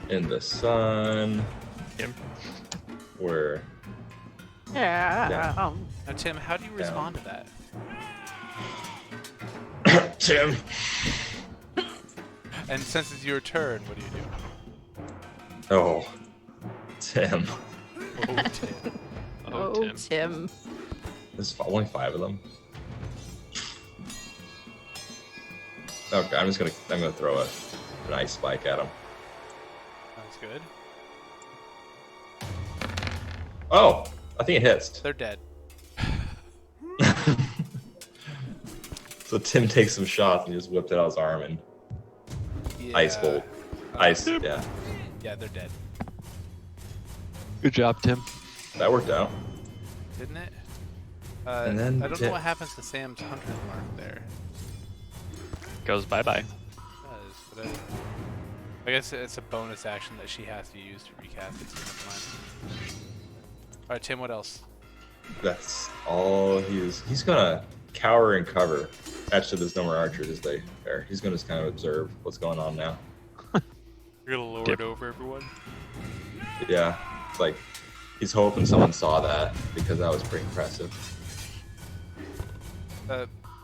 In the sun. Yep. Where Yeah. Yeah. Now, Tim, how do you respond to that? Tim. And since it's your turn, what do you do? Oh, Tim. Oh, Tim. Oh, Tim. Tim. There's only 5 of them. Okay, I'm gonna throw an ice spike at him. Sounds good. Oh, I think it hits. They're dead. So Tim takes some shots and just whipped it out his arm and ice bolt. Ice, yeah. Yeah, they're dead. Good job, Tim. That worked out. Didn't it? And then I don't Tim- know what happens to Sam's hunter's mark there. Goes bye-bye. It does, but I guess it's a bonus action that she has to use to recast it, so never mind. Alright, Tim, what else? That's all he's gonna cower and cover. Actually, there's no more archers, is there? He's gonna just kind of observe what's going on now. You're gonna lord Yep. over everyone? Yeah, it's like he's hoping someone saw that because that was pretty impressive.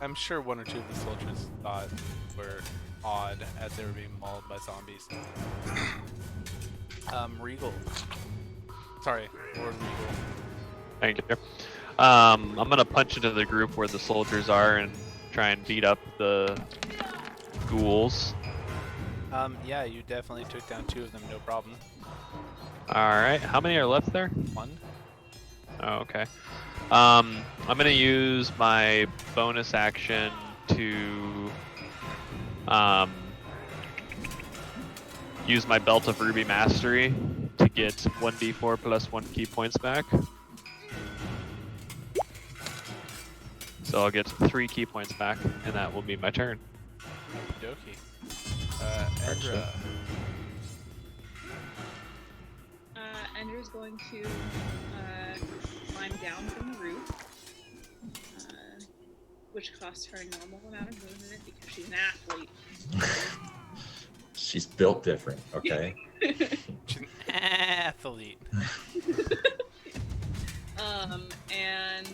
I'm sure 1 or 2 of the soldiers thought were odd as they were being mauled by zombies. Regal. Sorry, Lord Regal. Thank you. I'm gonna punch into the group where the soldiers are and try and beat up the ghouls. Yeah, you definitely took down 2 of them, no problem. Alright, how many are left there? 1. Oh, okay. I'm gonna use my bonus action to use my Belt of Ruby Mastery to get 1d4 plus 1 key points back. So I'll get 3 key points back, and that will be my turn. Okey-dokey. Endra. Ender's going to climb down from the roof, which costs her a normal amount of movement because she's an athlete. She's built different, okay? She's an athlete. And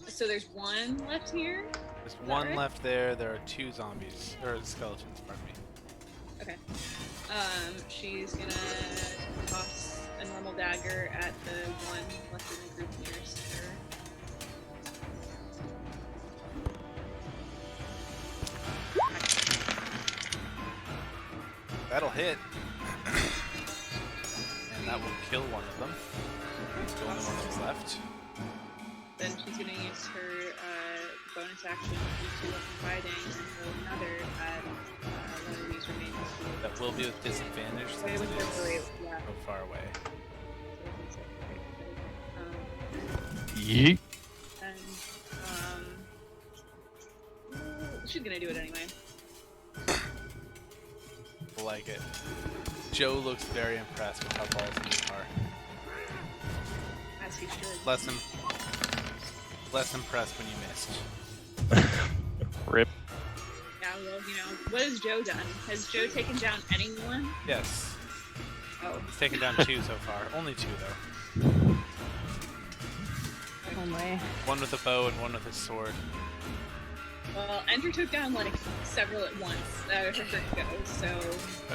so there's 1 left here. There's that 1 right? left there. There are 2 zombies, or skeletons, pardon me. Okay. She's gonna toss a normal dagger at the 1 left in the group nearest her. That'll hit. And that will kill one of them. It's the only one that's left. Then she's gonna use her bonus action to do 2 up fighting and throw another at one of these remaining two. That will be with disadvantage Wait, since it which one's is yeah. so far away. Yeet. And she's gonna do it anyway. Like it. Joe looks very impressed with how ballsy you are. As he should. Less impressed when you missed. Rip. Yeah, well, you know, what has Joe done? Has Joe taken down anyone? Yes. Oh. He's taken down 2 so far. Only 2 though. Oh my. One with a bow and one with a sword. Well, Ender took down like several at once. Her first go, so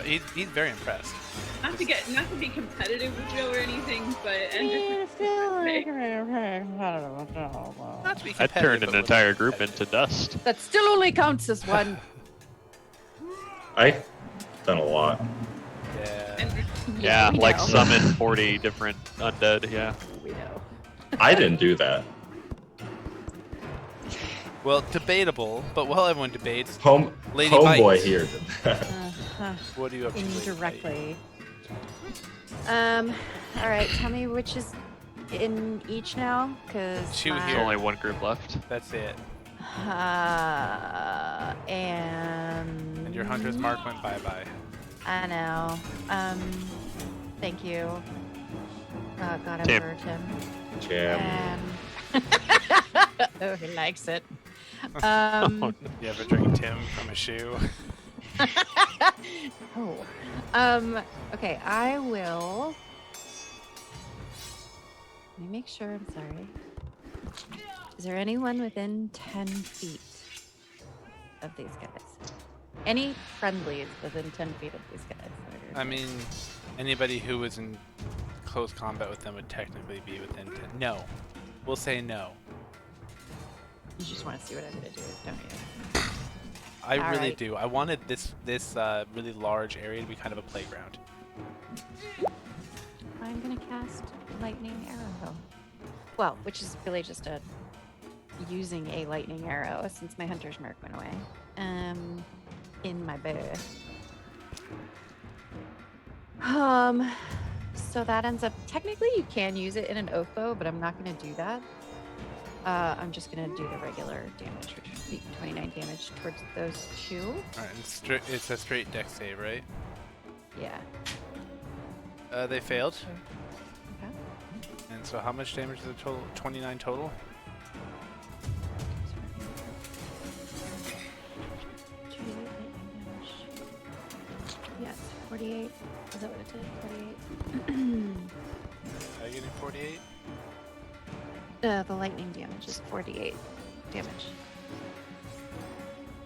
He's very impressed. not to be competitive with Joe or anything, but Ender. Not to be I turned competitive, an entire group into dust. That still only counts as one. I've done a lot. Yeah. Ender. Yeah, we like know. summon 40 different undead. Yeah. We know. I didn't do that. Well, debatable, but while everyone debates, Lady Homeboy Bite. here did that. what are you up to? Lady Bite? Indirectly. All right. Tell me which is in each now, because 2 There's here. only one group left. That's it. And And your hunter's mark went bye-bye. I know. Thank you. God, Tim. over Tim. Jam. Oh, he likes it. Oh, no. You ever drink Tim from a shoe? Oh. Okay, I will. Let me make sure. I'm sorry. Is there anyone within 10 feet of these guys? Any friendlies within 10 feet of these guys? I mean, anybody who was in close combat with them would technically be within 10. No. We'll say no. You just want to see what I'm gonna do, don't you? I really Alright. do. I wanted this really large area to be kind of a playground. I'm gonna cast lightning arrow. Well, which is really just using a lightning arrow since my hunter's mark went away. In my bow. So that ends up technically you can use it in an oath bow, but I'm not gonna do that. I'm just gonna do the regular damage, which would be 29 damage towards those 2. Alright, it's a straight dex save, right? Yeah. They failed. Okay. And so how much damage is the total? 29 total? 2d8 lightning damage. Yes, 48. Is that what it did? 48. Are you getting 48? The lightning damage is 48 damage.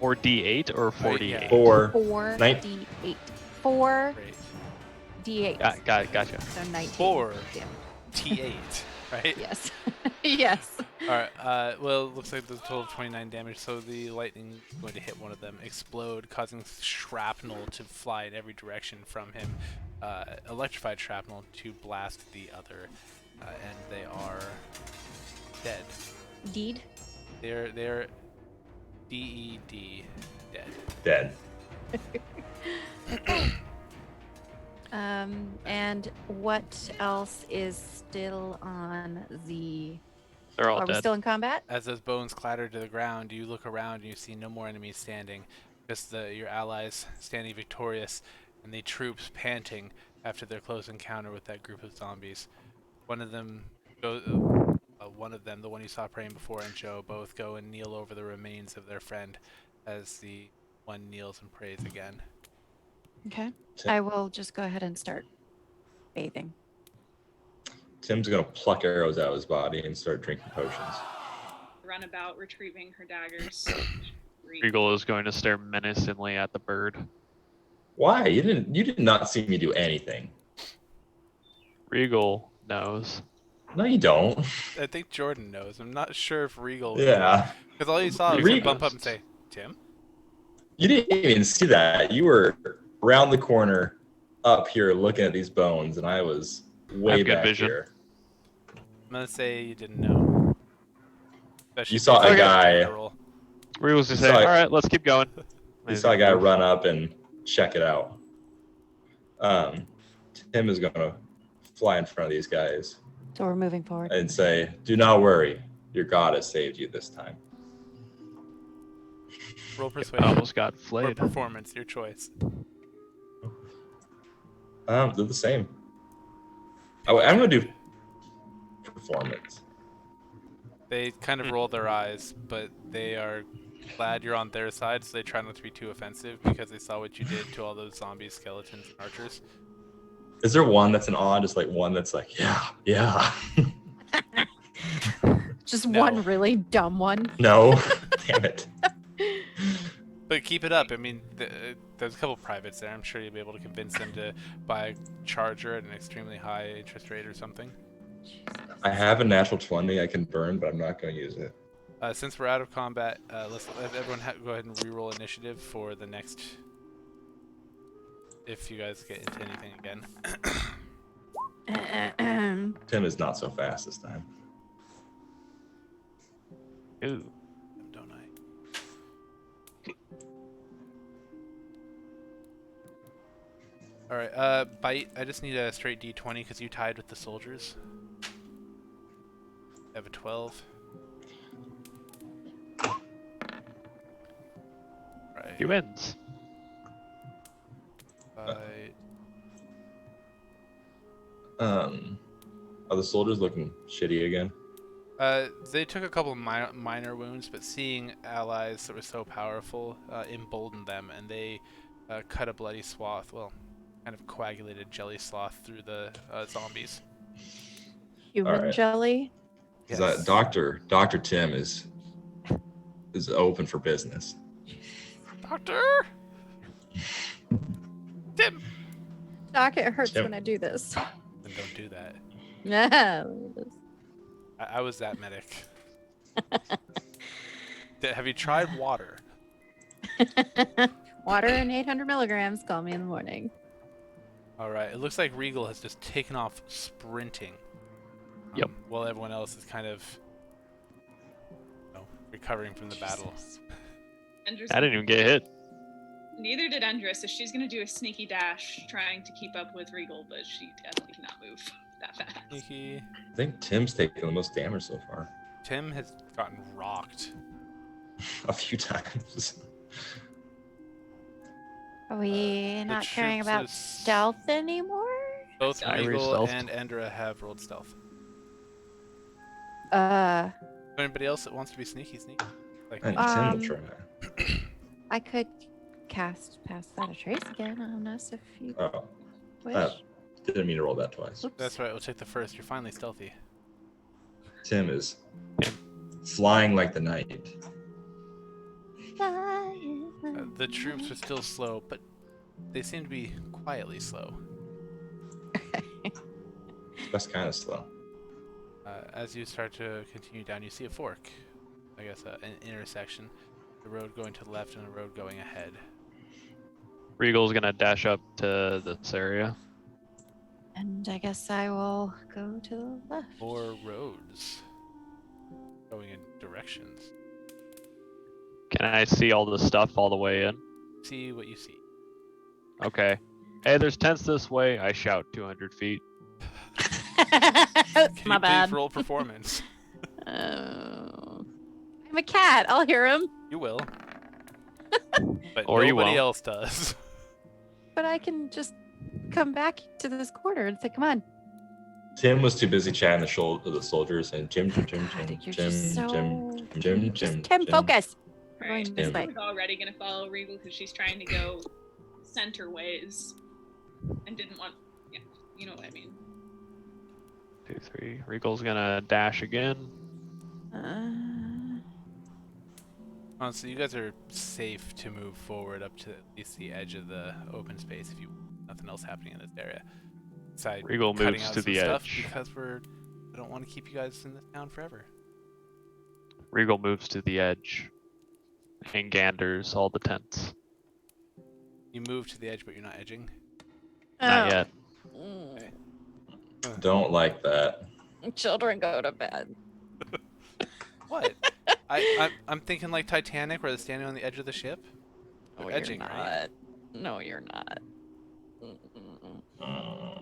4d8 or Right, 48? yeah. 4 Nine- d8. 4 Great. d8. Gotcha. So 19 4. damage. T8, right? Yes. Yes. Alright, well, it looks like there's a total of 29 damage, so the lightning is going to hit one of them, explode, causing shrapnel to fly in every direction from him, electrified shrapnel to blast the other, and they are dead. Deed. They're D-E-D, dead. Dead. And what else is still on the... They're all Are we dead. still in combat? As those bones clatter to the ground, you look around and you see no more enemies standing, just your allies standing victorious, and the troops panting after their close encounter with that group of zombies. One of them, the one you saw praying before, and Joe both go and kneel over the remains of their friend, as the one kneels and prays again. Okay. I will just go ahead and start bathing. Tim's gonna pluck arrows out of his body and start drinking potions. Run about retrieving her daggers. Regal is going to stare menacingly at the bird. Why? You did not see me do anything. Regal knows. No, you don't. I think Jordan knows. I'm not sure if Regal. Yeah. Because all you saw was him Regal. bump up and say, "Tim." You didn't even see that. You were around the corner up here looking at these bones, and I was way have good back vision. here. I'm gonna say you didn't know. Especially You saw based a on guy- the roll. Regal's just You saying, saw it. all right, let's keep going. You saw a guy run up and check it out. Tim is gonna fly in front of these guys So we're moving forward. and say, "Do not worry, your God has saved you this time." Roll I persuasion almost got or flayed. performance, your choice. They're the same. I'm gonna do performance. They kind of roll their eyes, but they are glad you're on their side, so they try not to be too offensive because they saw what you did to all those zombies, skeletons, and archers. Is there one that's an awe, just like one that's like, yeah? Just No. one really dumb one. No, damn it. But keep it up. I mean, there's a couple privates there. I'm sure you'll be able to convince them to buy a charger at an extremely high interest rate or something. I have a natural 20 I can burn, but I'm not going to use it. Since we're out of combat, let's have everyone go ahead and re-roll initiative for the next. If you guys get into anything again. Tim is not so fast this time. Ooh. Don't I? Alright, Bite, I just need a straight d20 because you tied with the soldiers. I have a 12. Right. He wins. Bite. Are the soldiers looking shitty again? They took a couple minor wounds, but seeing allies that were so powerful emboldened them, and they cut a bloody swath, well, kind of coagulated jelly sloth through the zombies. Human Alright. jelly. Because Dr. Tim is open for business. Doctor! Tim! Doc, it hurts Tim. when I do this. Then don't do that. No. I was that medic. Have you tried water? Water and 800 milligrams. Call me in the morning. Alright, it looks like Regal has just taken off sprinting. Yep. While everyone else is kind of recovering from the battle. Endra's I didn't even get hit. Neither did Endra, so she's gonna do a sneaky dash trying to keep up with Regal, but she definitely cannot move that fast. Sneaky. I think Tim's taken the most damage so far. Tim has gotten rocked. A few times. Are we not caring troops about is- stealth anymore? Both I Regal re-stealthed. and Endra have rolled stealth. Anybody else that wants to be sneaky? Like And me? Tim will try. I could cast Pass Without a Trace again on us if you Oh, wish. didn't mean to roll that twice. Oops. That's right. We'll take the first. You're finally stealthy. Tim is flying like the night. The troops are still slow, but they seem to be quietly slow. That's kind of slow. As you start to continue down, you see a fork. I guess an intersection. A road going to the left and a road going ahead. Regal's gonna dash up to this area. And I guess I will go to the left. More roads going in directions. Can I see all the stuff all the way in? See what you see. Okay. Hey, there's tents this way. I shout 200 feet. Can My you bad. please roll performance? Oh. I'm a cat. I'll hear him. You will. But Or you nobody won't. else does. But I can just come back to this corner and say, come on. Tim was too busy chatting the soldiers and Jim, God, you're just so... Just Tim, focus. We're Right. going this Tim. way. She's already gonna follow Regal because she's trying to go center ways and didn't want. Yeah, you know what I mean. 2, 3. Regal's gonna dash again. Honestly, you guys are safe to move forward up to at least the edge of the open space if you nothing else happening in this area. Besides Regal cutting moves out to some the stuff edge. because I don't want to keep you guys in this town forever. Regal moves to the edge and ganders all the tents. You move to the edge, but you're not edging. Not yet. Mm. Don't like that. Children go to bed. What? I'm thinking like Titanic, where they're standing on the edge of the ship. No, They're edging, you're not. right? No, you're not.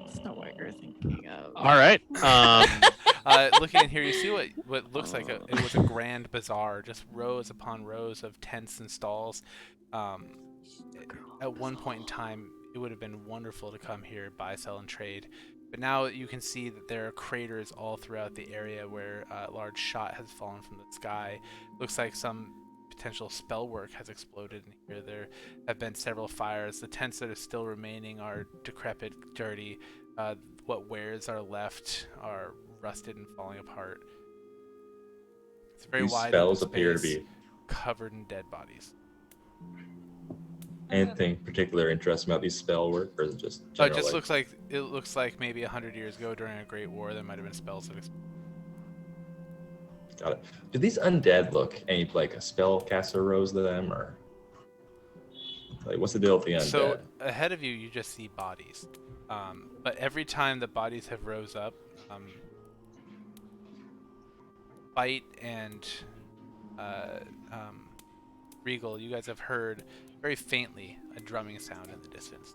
That's not what you're thinking of. All right. Looking in here, you see what looks like it was a grand bazaar, just rows upon rows of tents and stalls. Um, at one point in time, it would have been wonderful to come here, buy, sell, and trade. But now you can see that there are craters all throughout the area where a large shot has fallen from the sky. Looks like some potential spell work has exploded in here. There have been several fires. The tents that are still remaining are decrepit, dirty. What wares are left are rusted and falling apart. It's a very These wide spells open appear to space be covered in dead bodies. anything particular interesting about these spell work, or is it just It general? just like, looks like maybe 100 years ago during a Great War there might have been spells that got it. Do these undead look any like a spell caster rose to them, or like what's the deal with the undead? So ahead of you, you just see bodies. But every time the bodies have rose up, Bite and Regal, you guys have heard very faintly a drumming sound in the distance,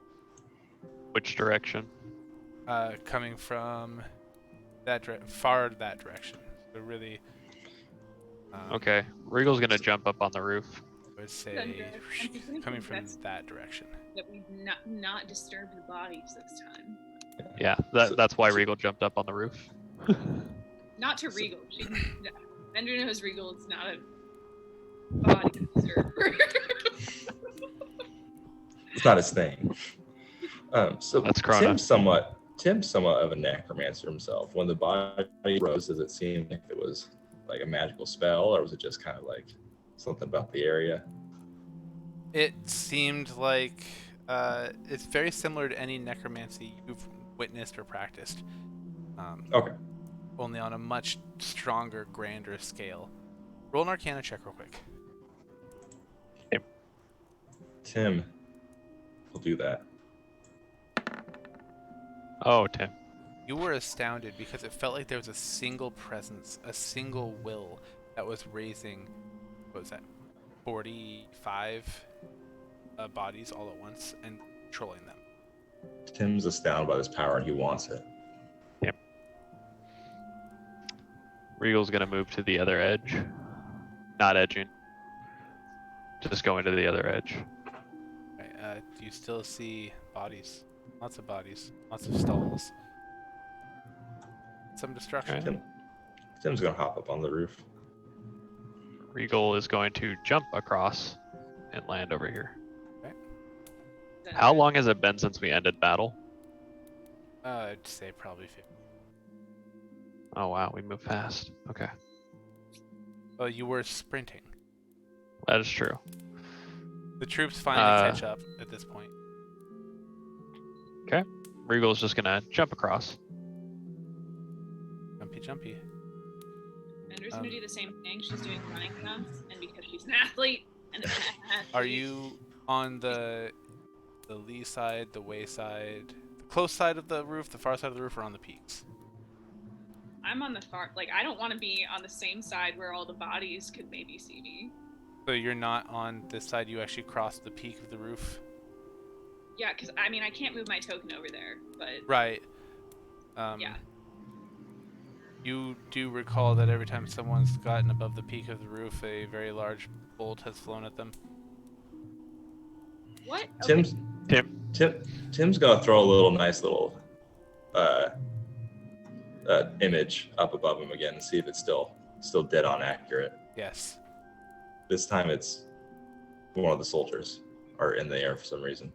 Which direction? coming from that far that direction. So really, Okay. Regal's gonna jump up on the roof. I would say Thunder. I'm thinking coming from that's- that direction. That we not disturb the bodies this time. Yeah, So- that's why Regal jumped up on the roof. Not to Regal. Ender knows Regal is not a body disturber. It's not his thing. So That's Krona. Tim's somewhat of a necromancer himself. When the body rose, does it seem like it was like a magical spell, or was it just kind of like something about the area? It seemed like it's very similar to any necromancy you've witnessed or practiced. Okay. Only on a much stronger, grander scale. Roll an Arcana check real quick. Tim will do that. Oh, Tim. You were astounded because it felt like there was a single presence, a single will that was raising, what was that, 45 bodies all at once and controlling them. Tim's astounded by this power and he wants it. Regal's gonna move to the other edge. Not edging. Just going to the other edge. Right, you still see bodies. Lots of bodies. Lots of stalls. Some destruction. Okay. Tim's gonna hop up on the roof. Regal is going to jump across and land over here. Thunder. How long has it been since we ended battle? I'd say probably 50. Oh wow, we move fast. Okay, Well, you were sprinting. that is true. The troops finally Uh, catch up at this point. Regal's just gonna jump across. Jumpy, jumpy. Ender's gonna do the same thing. She's doing running jumps, and because she's an athlete, and Are you on the lee side, the way side, the close side of the roof, the far side of the roof, or on the peaks? I'm on the far. Like, I don't want to be on the same side where all the bodies could maybe see me. So you're not on this side. You actually crossed the peak of the roof. Yeah, because I mean, I can't move my token over there, but Right. yeah. You do recall that every time someone's gotten above the peak of the roof, a very large bolt has flown at them. What? Okay. Tim's gonna throw a nice little image up above him again and see if it's still dead on accurate. Yes. This time it's one of the soldiers are in the air for some reason.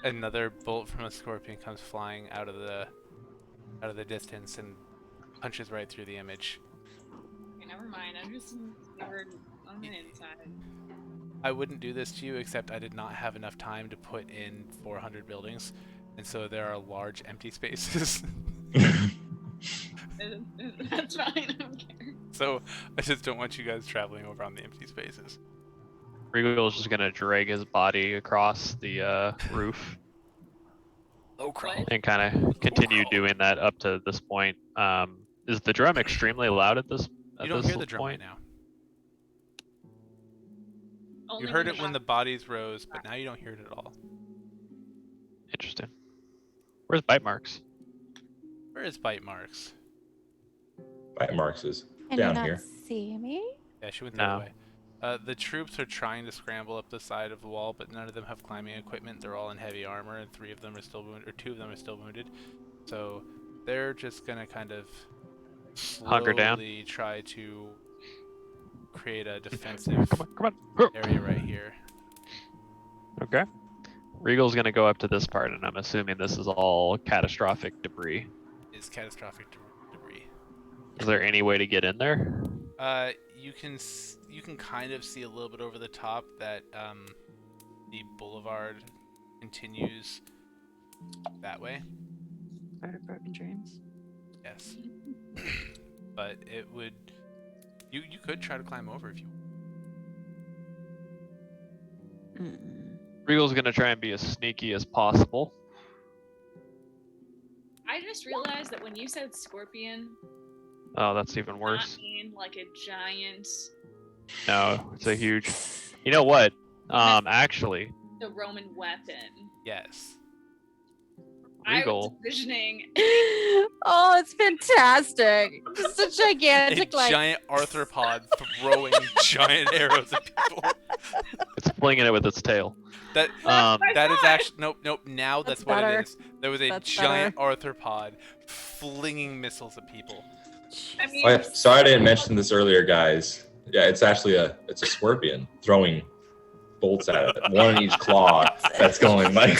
Another bolt from a scorpion comes flying out of the distance and punches right through the image. Okay, never mind. I'm just never on the inside. I wouldn't do this to you, except I did not have enough time to put in 400 buildings, and so there are large empty spaces. That's fine. I don't care. So I just don't want you guys traveling over on the empty spaces. Regal's just gonna drag his body across the roof Oh crap. and kind of continue doing that up to this point. Is the drum extremely loud at this? You don't hear the drum right point? now. Only You heard when it when the bodies rose, but now you don't hear it at all. Interesting. Where's bite marks? Where is bite marks? Right, Marks is Can you down not here. see me? Yeah, she went the No. other way. The troops are trying to scramble up the side of the wall, but none of them have climbing equipment. They're all in heavy armor, and 3 of them are still wounded, or 2 of them are still wounded. So they're just gonna kind of Hunker down. slowly try to create a defensive Come on. area right here. Okay. Regal's gonna go up to this part, and I'm assuming this is all catastrophic debris. Is catastrophic debris. Is there any way to get in there? You can kind of see a little bit over the top that the boulevard continues that way. Part of Broken Dreams. Yes, but it would. You could try to climb over if you. Regal's gonna try and be as sneaky as possible. I just realized that when you said scorpion, Oh, that's even not worse. mean like a giant, No, it's a huge. You know what? Actually, the Roman weapon. Yes. I was Regal. envisioning. Oh, it's fantastic. Just a gigantic, A like. giant arthropod throwing giant arrows at people. It's flinging it with its tail. That Um, that is God. actually nope. Now that's, That's what better. it is. There was a That's giant arthropod flinging missiles at people. I mean, Oh, yeah. Sorry I didn't mention this earlier, guys. Yeah, it's actually a scorpion throwing bolts at it, one in each claw. That's going like.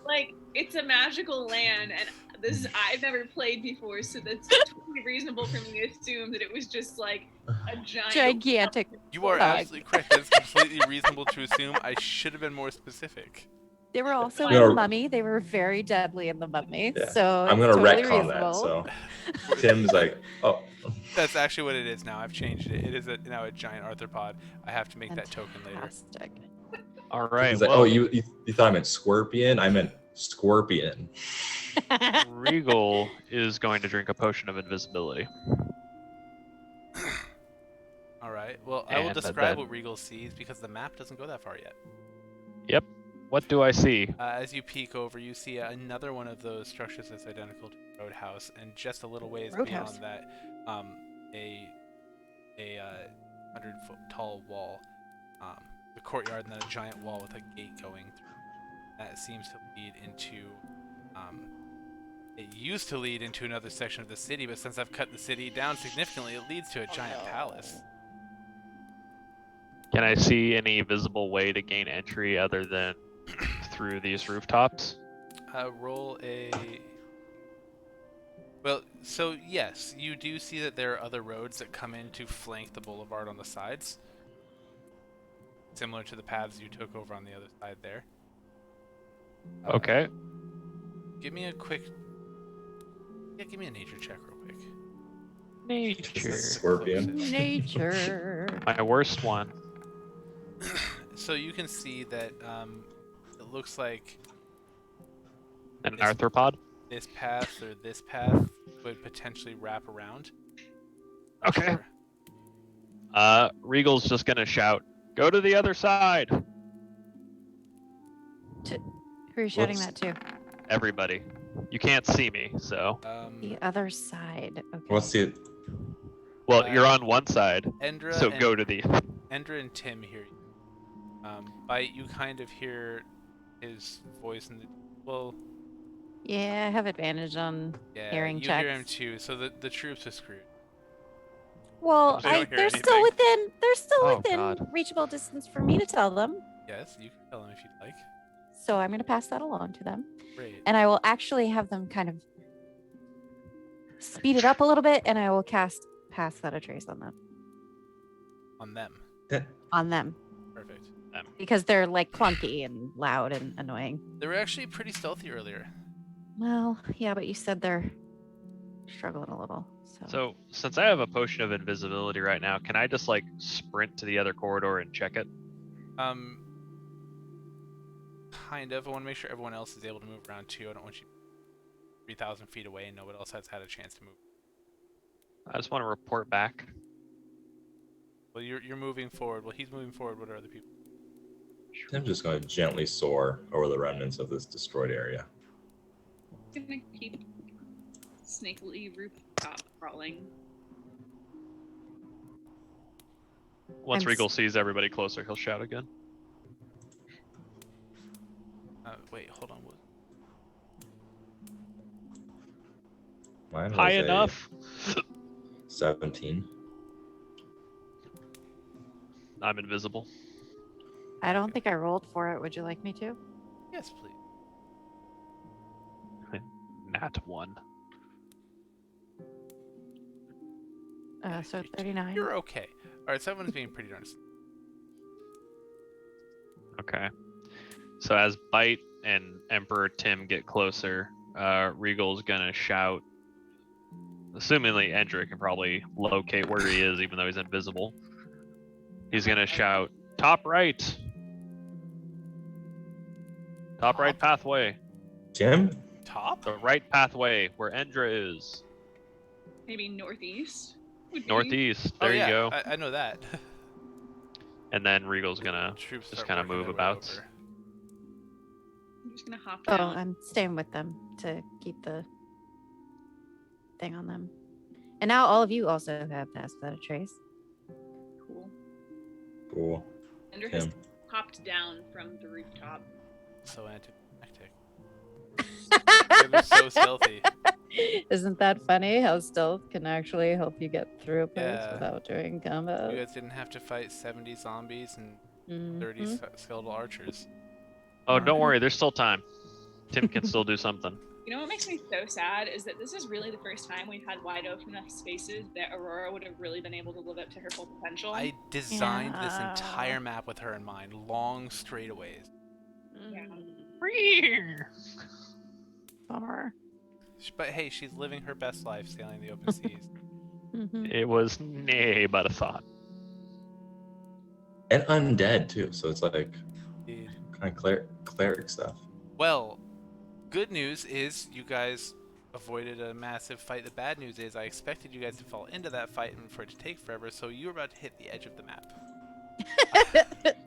like it's a magical land, and this is I've never played before, so that's totally reasonable for me to assume that it was just like a Gigantic. You are Fuck. absolutely correct. That's completely reasonable to assume. I should have been more specific. They were also Yeah. in the Mummy. They were very deadly in the Mummy. Yeah. So I'm gonna it's totally retcon reasonable. that. So Tim's like, oh, That's actually what it is now. I've changed it. It is now a giant arthropod. I have to make that token later. Fantastic. all right. he's like, Well, oh, you thought I meant scorpion? I meant scorpion. Regal is going to drink a potion of invisibility. All right. Well, I will And describe then- what Regal sees because the map doesn't go that far yet. Yep. What do I see? As you peek over, you see another one of those structures that's identical to the roadhouse, and just a little ways Roadhouse. beyond that, a 100-foot tall wall, the courtyard, and then a giant wall with a gate going through. That seems to lead into. It used to lead into another section of the city, but since I've cut the city down significantly, it leads to a giant palace. Can I see any visible way to gain entry other than through these rooftops? Roll a. Well, so yes, you do see that there are other roads that come in to flank the boulevard on the sides, similar to the paths you took over on the other side there. Okay. Give me a quick. Yeah, give me a nature check real quick. Nature. Scorpion. Nature. My worst one. So you can see that it looks like An It's- arthropod? this path or this path would potentially wrap around. Not Okay. sure. Regal's just gonna shout, "Go to the other side!" Who are you shouting Whoops. that to? Everybody. You can't see me, so. The other side. Okay. What's the? Well, you're on one side, Endra so and go to the. Endra and Tim hear you. Bite, you kind of hear his voice in the. Well, Yeah, I have advantage on. yeah, Hearing you hear him checks. too. So the troops are screwed. Well, They don't hear they're still anything. within. They're still Oh, within God. reachable distance for me to tell them. Yes, you can tell him if you'd like. So I'm going to pass that along to them, Great. and I will actually have them kind of speed it up a little bit, and I will cast Pass Without a Trace on them. On them. On them, Perfect. because they're like clunky and loud and annoying. They were actually pretty stealthy earlier. Well, yeah, but you said they're struggling a little. So, since I have a potion of invisibility right now, can I just like sprint to the other corridor and check it? Kind of. I want to make sure everyone else is able to move around too. I don't want you 3,000 feet away and nobody else has had a chance to move. I just want to report back. Well, you're moving forward. Well, he's moving forward. What are other people? Tim's just going to gently soar over the remnants of this destroyed area. Gonna keep snakily rooftop crawling. Once I'm Regal sees everybody closer, he'll shout again. Wait, hold on. Mine was High a enough. 17. I'm invisible. I don't think I rolled for it. Would you like me to? Yes, please. Nat 1. So 39. You're okay. All right, someone's being pretty darn. Okay. So as Bite and Emperor Tim get closer, Regal's gonna shout. Assumingly, Endrick can probably locate where he is, even though he's invisible. He's gonna shout, "Top right! Top right pathway! Tim? Top? The right pathway where Endra is. Maybe northeast. Would be- Northeast. Oh, There yeah, you go." I know that. And then Regal's gonna Troops just start kind of working move their way about. over. I'm just gonna hop Oh, down. I'm staying with them to keep the thing on them. And now all of you also have passed without a trace. Cool. Cool. Ender has Tim. hopped down from the rooftop. So anticlimactic. It was so stealthy. Isn't that funny how stealth can actually help you get through a place Yeah. without doing combat? You guys didn't have to fight 70 zombies and 30 Mhm. skeletal archers. Oh, don't worry. There's still time. Tim can still do something. You know what makes me so sad is that this is really the first time we've had wide open enough spaces that Aurora would have really been able to live up to her full potential. I designed this Yeah. entire map with her in mind. Long straightaways. Bummer. But hey, she's living her best life sailing the open seas. Mhm. It was nay but a thought. And undead, too. So it's like Indeed. kind of cleric stuff. Well, good news is you guys avoided a massive fight. The bad news is I expected you guys to fall into that fight and for it to take forever, so you were about to hit the edge of the map.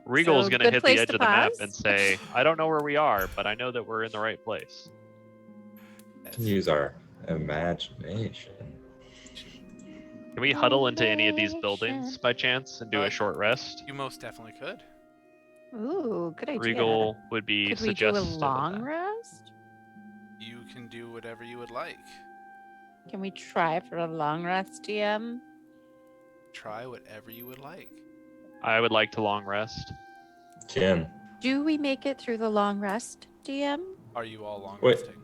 Regal's So, gonna good hit place the edge to of the map pause. and say, "I don't know where we are, but I know that we're in the right place." Can use our imagination. Can we huddle into any of these buildings by chance and do Uh, a short rest? You most definitely could. Ooh, good idea. Regal would be Could we do a suggestive of long that. rest? You can do whatever you would like. Can we try for a long rest, DM? Try whatever you would like. I would like to long rest. Kim. Do we make it through the long rest, DM? Are you all long Wait. resting?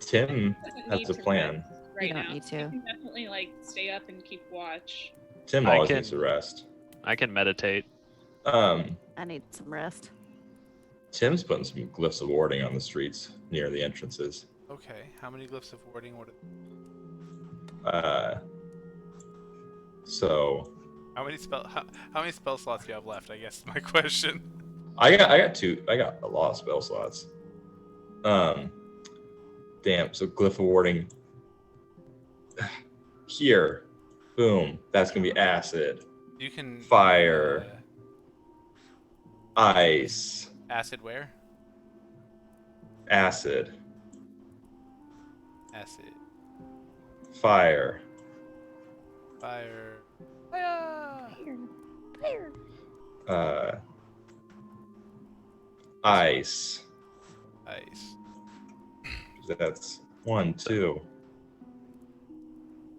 Tim Doesn't has need a to plan. rest right You don't now. need to. You can definitely like stay up and keep watch. Tim I always can- needs to rest. I can meditate. I need some rest. Tim's putting some glyphs of warding on the streets near the entrances. Okay, how many glyphs of warding? So How many spell slots do you have left? I guess is my question. I got a lot of spell slots. Damn. So glyph of warding here. Boom. That's gonna be acid, You can Fire. ice, Acid where? acid, Acid. fire, Fire. Fire. ice. Ice. That's 1, 2.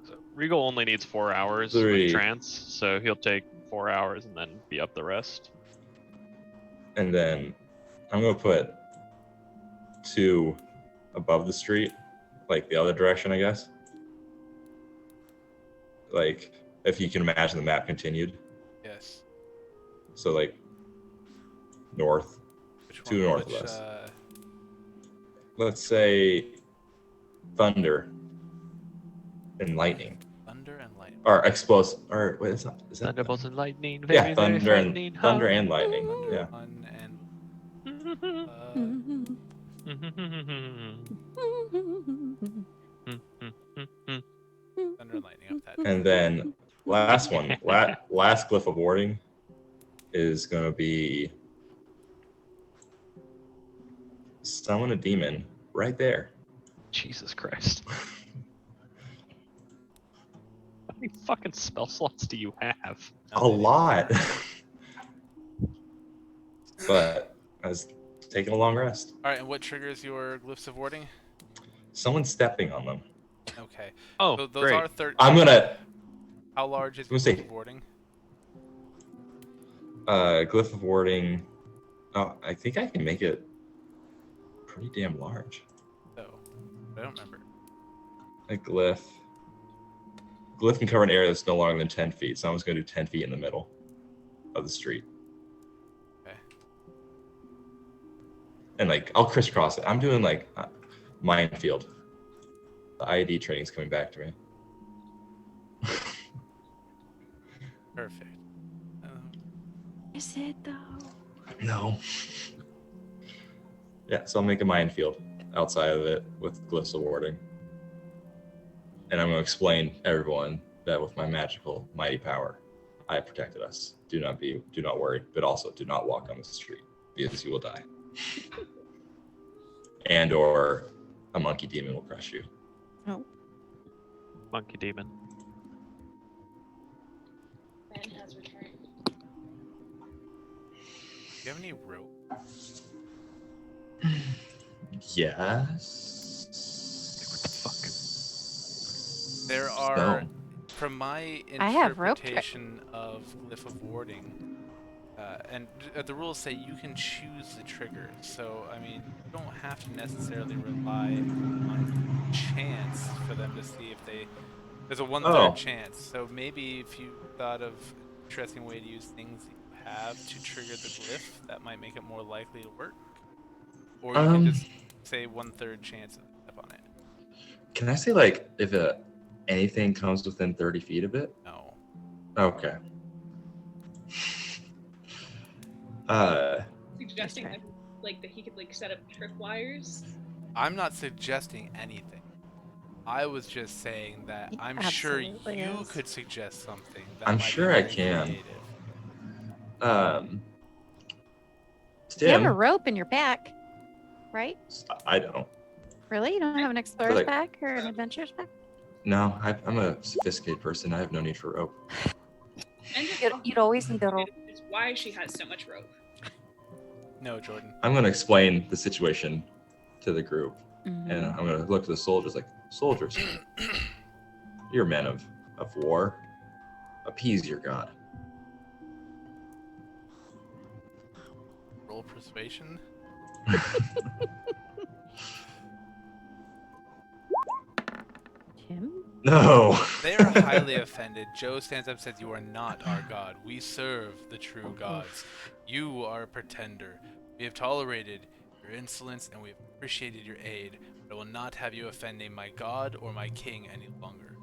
So Regal only needs 4 hours 3. with trance, so he'll take 4 hours and then be up the rest. And then I'm gonna put 2 above the street, like the other direction, I guess. Like if you can imagine the map continued. Yes. So like north. Which To one? northwest. Which, Let's say thunder and lightning. thunder and lightning. Or explosive or wait, is that Thunderbolts and lightning. yeah, Very, very thunder frightening. and lightning. Yeah. One and thunder and lightning up that. And then last one, last glyph of warding is gonna be summon a demon right there. Jesus Christ. many fucking spell slots do you have? A lot. But I was taking a long rest. All right, and what triggers your glyphs of warding? Someone's stepping on them. Okay. Oh, So those great. are 13. I'm gonna How large is I'm your gonna glyph say- of warding? glyph of warding. Oh, I think I can make it pretty damn large. So, I don't remember. A glyph. Glyph can cover an area that's no longer than 10 feet. So I'm just gonna do 10 feet in the middle of the street. Okay. And like I'll crisscross it. I'm doing like minefield. The IED training's coming back to me. Perfect. Is it though? No. Yeah, so I'll make a minefield outside of it with glyphs of warding. And I'm going to explain to everyone that with my magical mighty power, I have protected us. Do not worry, but also do not walk on the street because you will die. And or a monkey demon will crush you. Oh. Monkey demon. Ben has returned. Do you have any rope? Yes. There are, No. from my I have rope trick. interpretation of glyph of warding, and the rules say you can choose the trigger. So I mean, you don't have to necessarily rely on chance for them to see if they. There's a 1/3 Oh. chance. So maybe if you thought of an interesting way to use things that you have to trigger the glyph, that might make it more likely to work. Or you can just say 1/3 chance of step on it. Can I say like if anything comes within 30 feet of it? No. Okay. Suggesting Okay. that he could like set up tripwires. I'm not suggesting anything. I was just saying that He I'm sure absolutely you is. could suggest something. That I'm might be sure I very can. creative. You have a Tim, rope in your pack, right? I don't. Really? You don't have an explorer's like- pack or an adventurer's pack? No, I'm a sophisticated person. I have no need for rope. And just You'd always need a rope. is why she has so much rope. No, Jordan. I'm going to explain the situation to the group, Mhm. and I'm going to look to the soldiers like, soldiers, you're men of war. Appease your god. Roll persuasion. Tim? No. They are highly offended. Joe stands up and says, "You are not our god. We serve the true gods. You are a pretender. We have tolerated your insolence and we have appreciated your aid, but I will not have you offending my god or my king any longer.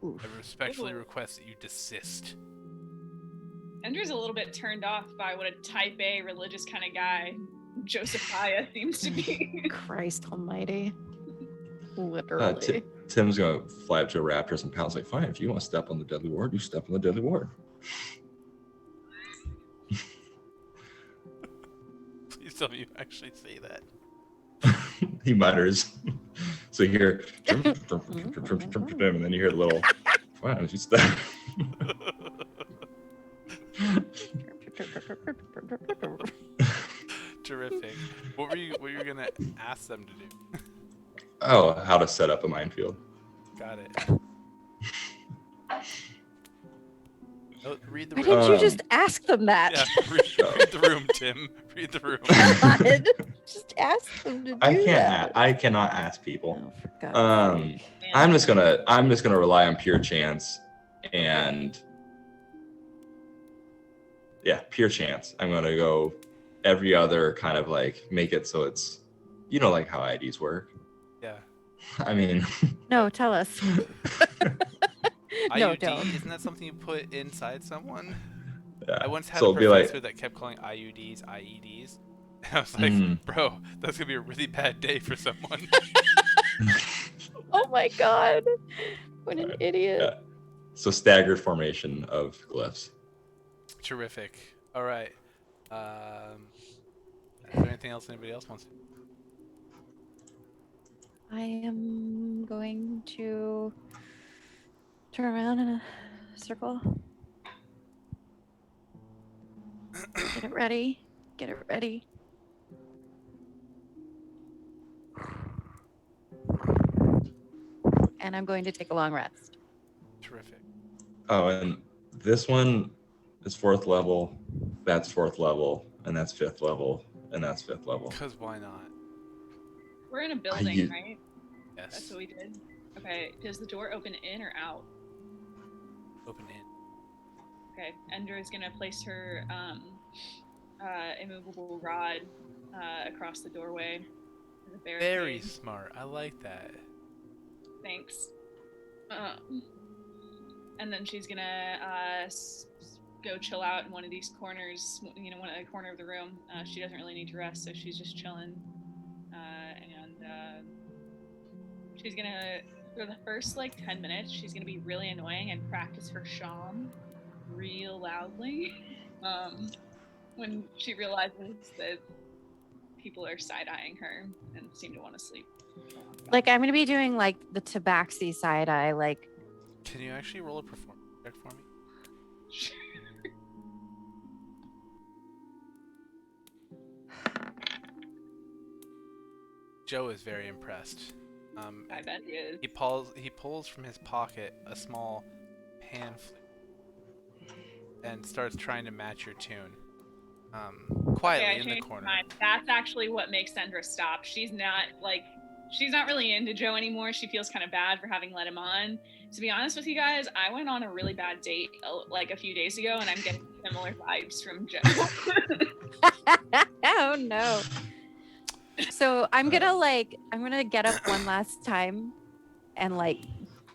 Oof. I respectfully Ooh. request that you desist." Andrew's a little bit turned off by what a type A religious kind of guy Josephiah seems to be. Christ almighty. Literally. Tim's going to fly up to a raptors and pounce like, fine, if you want to step on the deadly ward, you step on the deadly ward. Please tell me you actually say that. He mutters. So you hear, and then you hear a little, why don't you step? Terrific. What were you gonna ask them to do? Oh, how to set up a minefield. Got it. Oh, read the Why room. didn't you just ask them that? Yeah, read the room, Tim. Read the room. God. Just ask them to do that. I cannot ask people. Oh, for God's Um, sake. I'm just gonna rely on pure chance, and yeah, pure chance. I'm gonna go every other kind of like make it so it's, like how IDs work. Yeah. I mean, No, tell us. No, IUD, don't. isn't that something you put inside someone? yeah. I once had So a it'll be like, professor that kept calling IUDs IEDs. And I was like, Mm. bro, that's gonna be a really bad day for someone. Oh my God. What an Alright, idiot. yeah. So staggered formation of glyphs. Terrific. All right. Is there anything else anybody else wants to do? I am going to turn around in a circle. Get it ready. Get it ready. And I'm going to take a long rest. Terrific. Oh, and this one is 4th level, that's 4th level, and that's 5th level, and that's 5th level. Because why not? We're in a building, u- right? That's Yes. what we did. Okay, does the door open in or out? Open in. Okay, Endra is gonna place her immovable rod across the doorway as a barricade. Very smart. I like that. Thanks. And then she's gonna go chill out in one of these corners, one of the corner of the room. She doesn't really need to rest, so she's just chilling. And she's gonna, for the first like 10 minutes, she's gonna be really annoying and practice her sham real loudly. When she realizes that people are side-eyeing her and seem to want to sleep. Like I'm gonna be doing like the tabaxi side eye, like Can you actually roll a performance check for me? Joe is very impressed. I bet he is. He pulls from his pocket a small pan flute and starts trying to match your tune. Quietly Okay, I in the changed corner. my mind. That's actually what makes Sandra stop. She's not really into Joe anymore. She feels kind of bad for having let him on. To be honest with you guys, I went on a really bad date like a few days ago, and I'm getting similar vibes from Joe. oh no. So I'm gonna get up one last time and like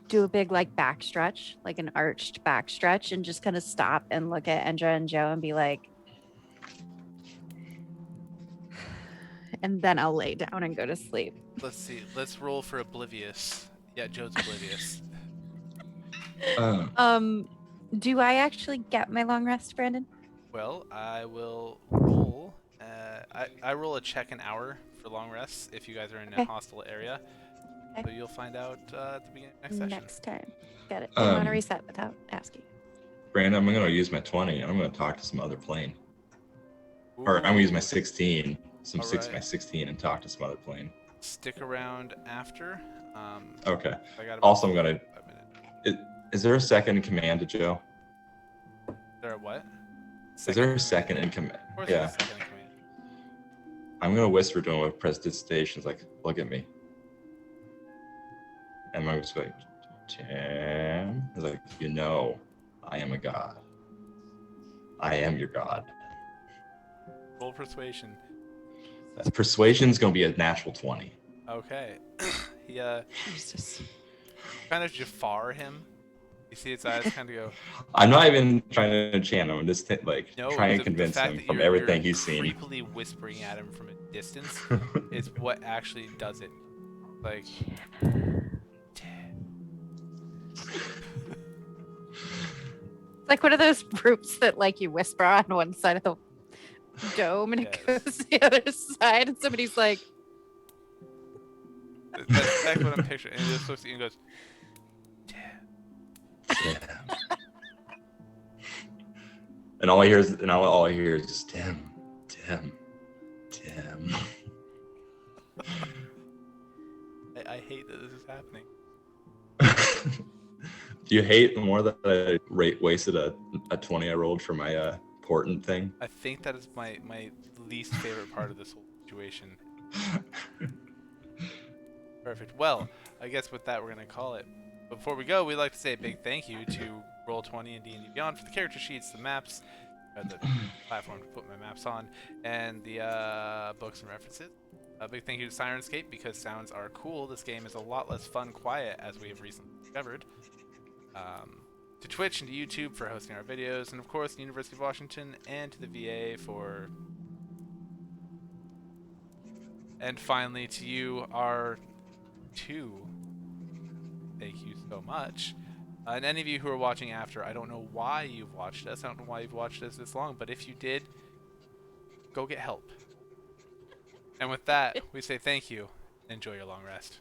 do a big like back stretch, like an arched back stretch, and just kind of stop and look at Endra and Joe and be like, and then I'll lay down and go to sleep. Let's see. Let's roll for oblivious. Yeah, Joe's oblivious. Do I actually get my long rest, Brandon? Well, I will roll. I roll a check an hour for long rests if you guys are in a Okay. hostile area. Okay. So you'll find out at the beginning of next session. Next time. Got it. Didn't want to Um, reset without asking. Brandon, I'm going to use my 20, and I'm going to talk to some other plane. Or I'm going to use my Ooh. 16, Alright. my 16, and talk to some other plane. Stick around after. Okay. I got about Also, I'm going to... 5 minutes. Is there a second in command to Joe? There a what? Is there a second in command? Of course Yeah. there's a second in command. I'm going to whisper to him with prestidigitations, like, look at me. And I'm just like, Tim. He's like, you know, I am a god. I am your god. Roll persuasion. Persuasion's going to be a natural 20. Okay. He Jesus. kind of Jafar him. You see his eyes kind of go. I'm not even trying to enchant him. I'm just No, trying to the convince fact him that from you're everything he's seen. creepily whispering at him from a distance is what actually does it. Like, It's like one of those groups that like you whisper on one side of the dome and it Yes. goes to the other side and somebody's like, that's exactly what I'm picturing. And he just looks at you and goes, And all I hear is just Tim. I hate that this is happening. Do you hate more that I wasted a 20 I rolled for my portent thing? I think that is my least favorite part of this whole situation. Perfect. Well, I guess with that, we're going to call it. Before we go, we'd like to say a big thank you to Roll20 and D&D Beyond for the character sheets, the maps, the platform to put my maps on, and the books and references. A big thank you to Sirenscape because sounds are cool. This game is a lot less fun quiet, as we have recently discovered. To Twitch and to YouTube for hosting our videos, and of course the University of Washington and to the VA for... And finally to you, our two. Thank you so much. And any of you who are watching after, I don't know why you've watched us. I don't know why you've watched us this long, but if you did, go get help. And with that, we say thank you. Enjoy your long rest.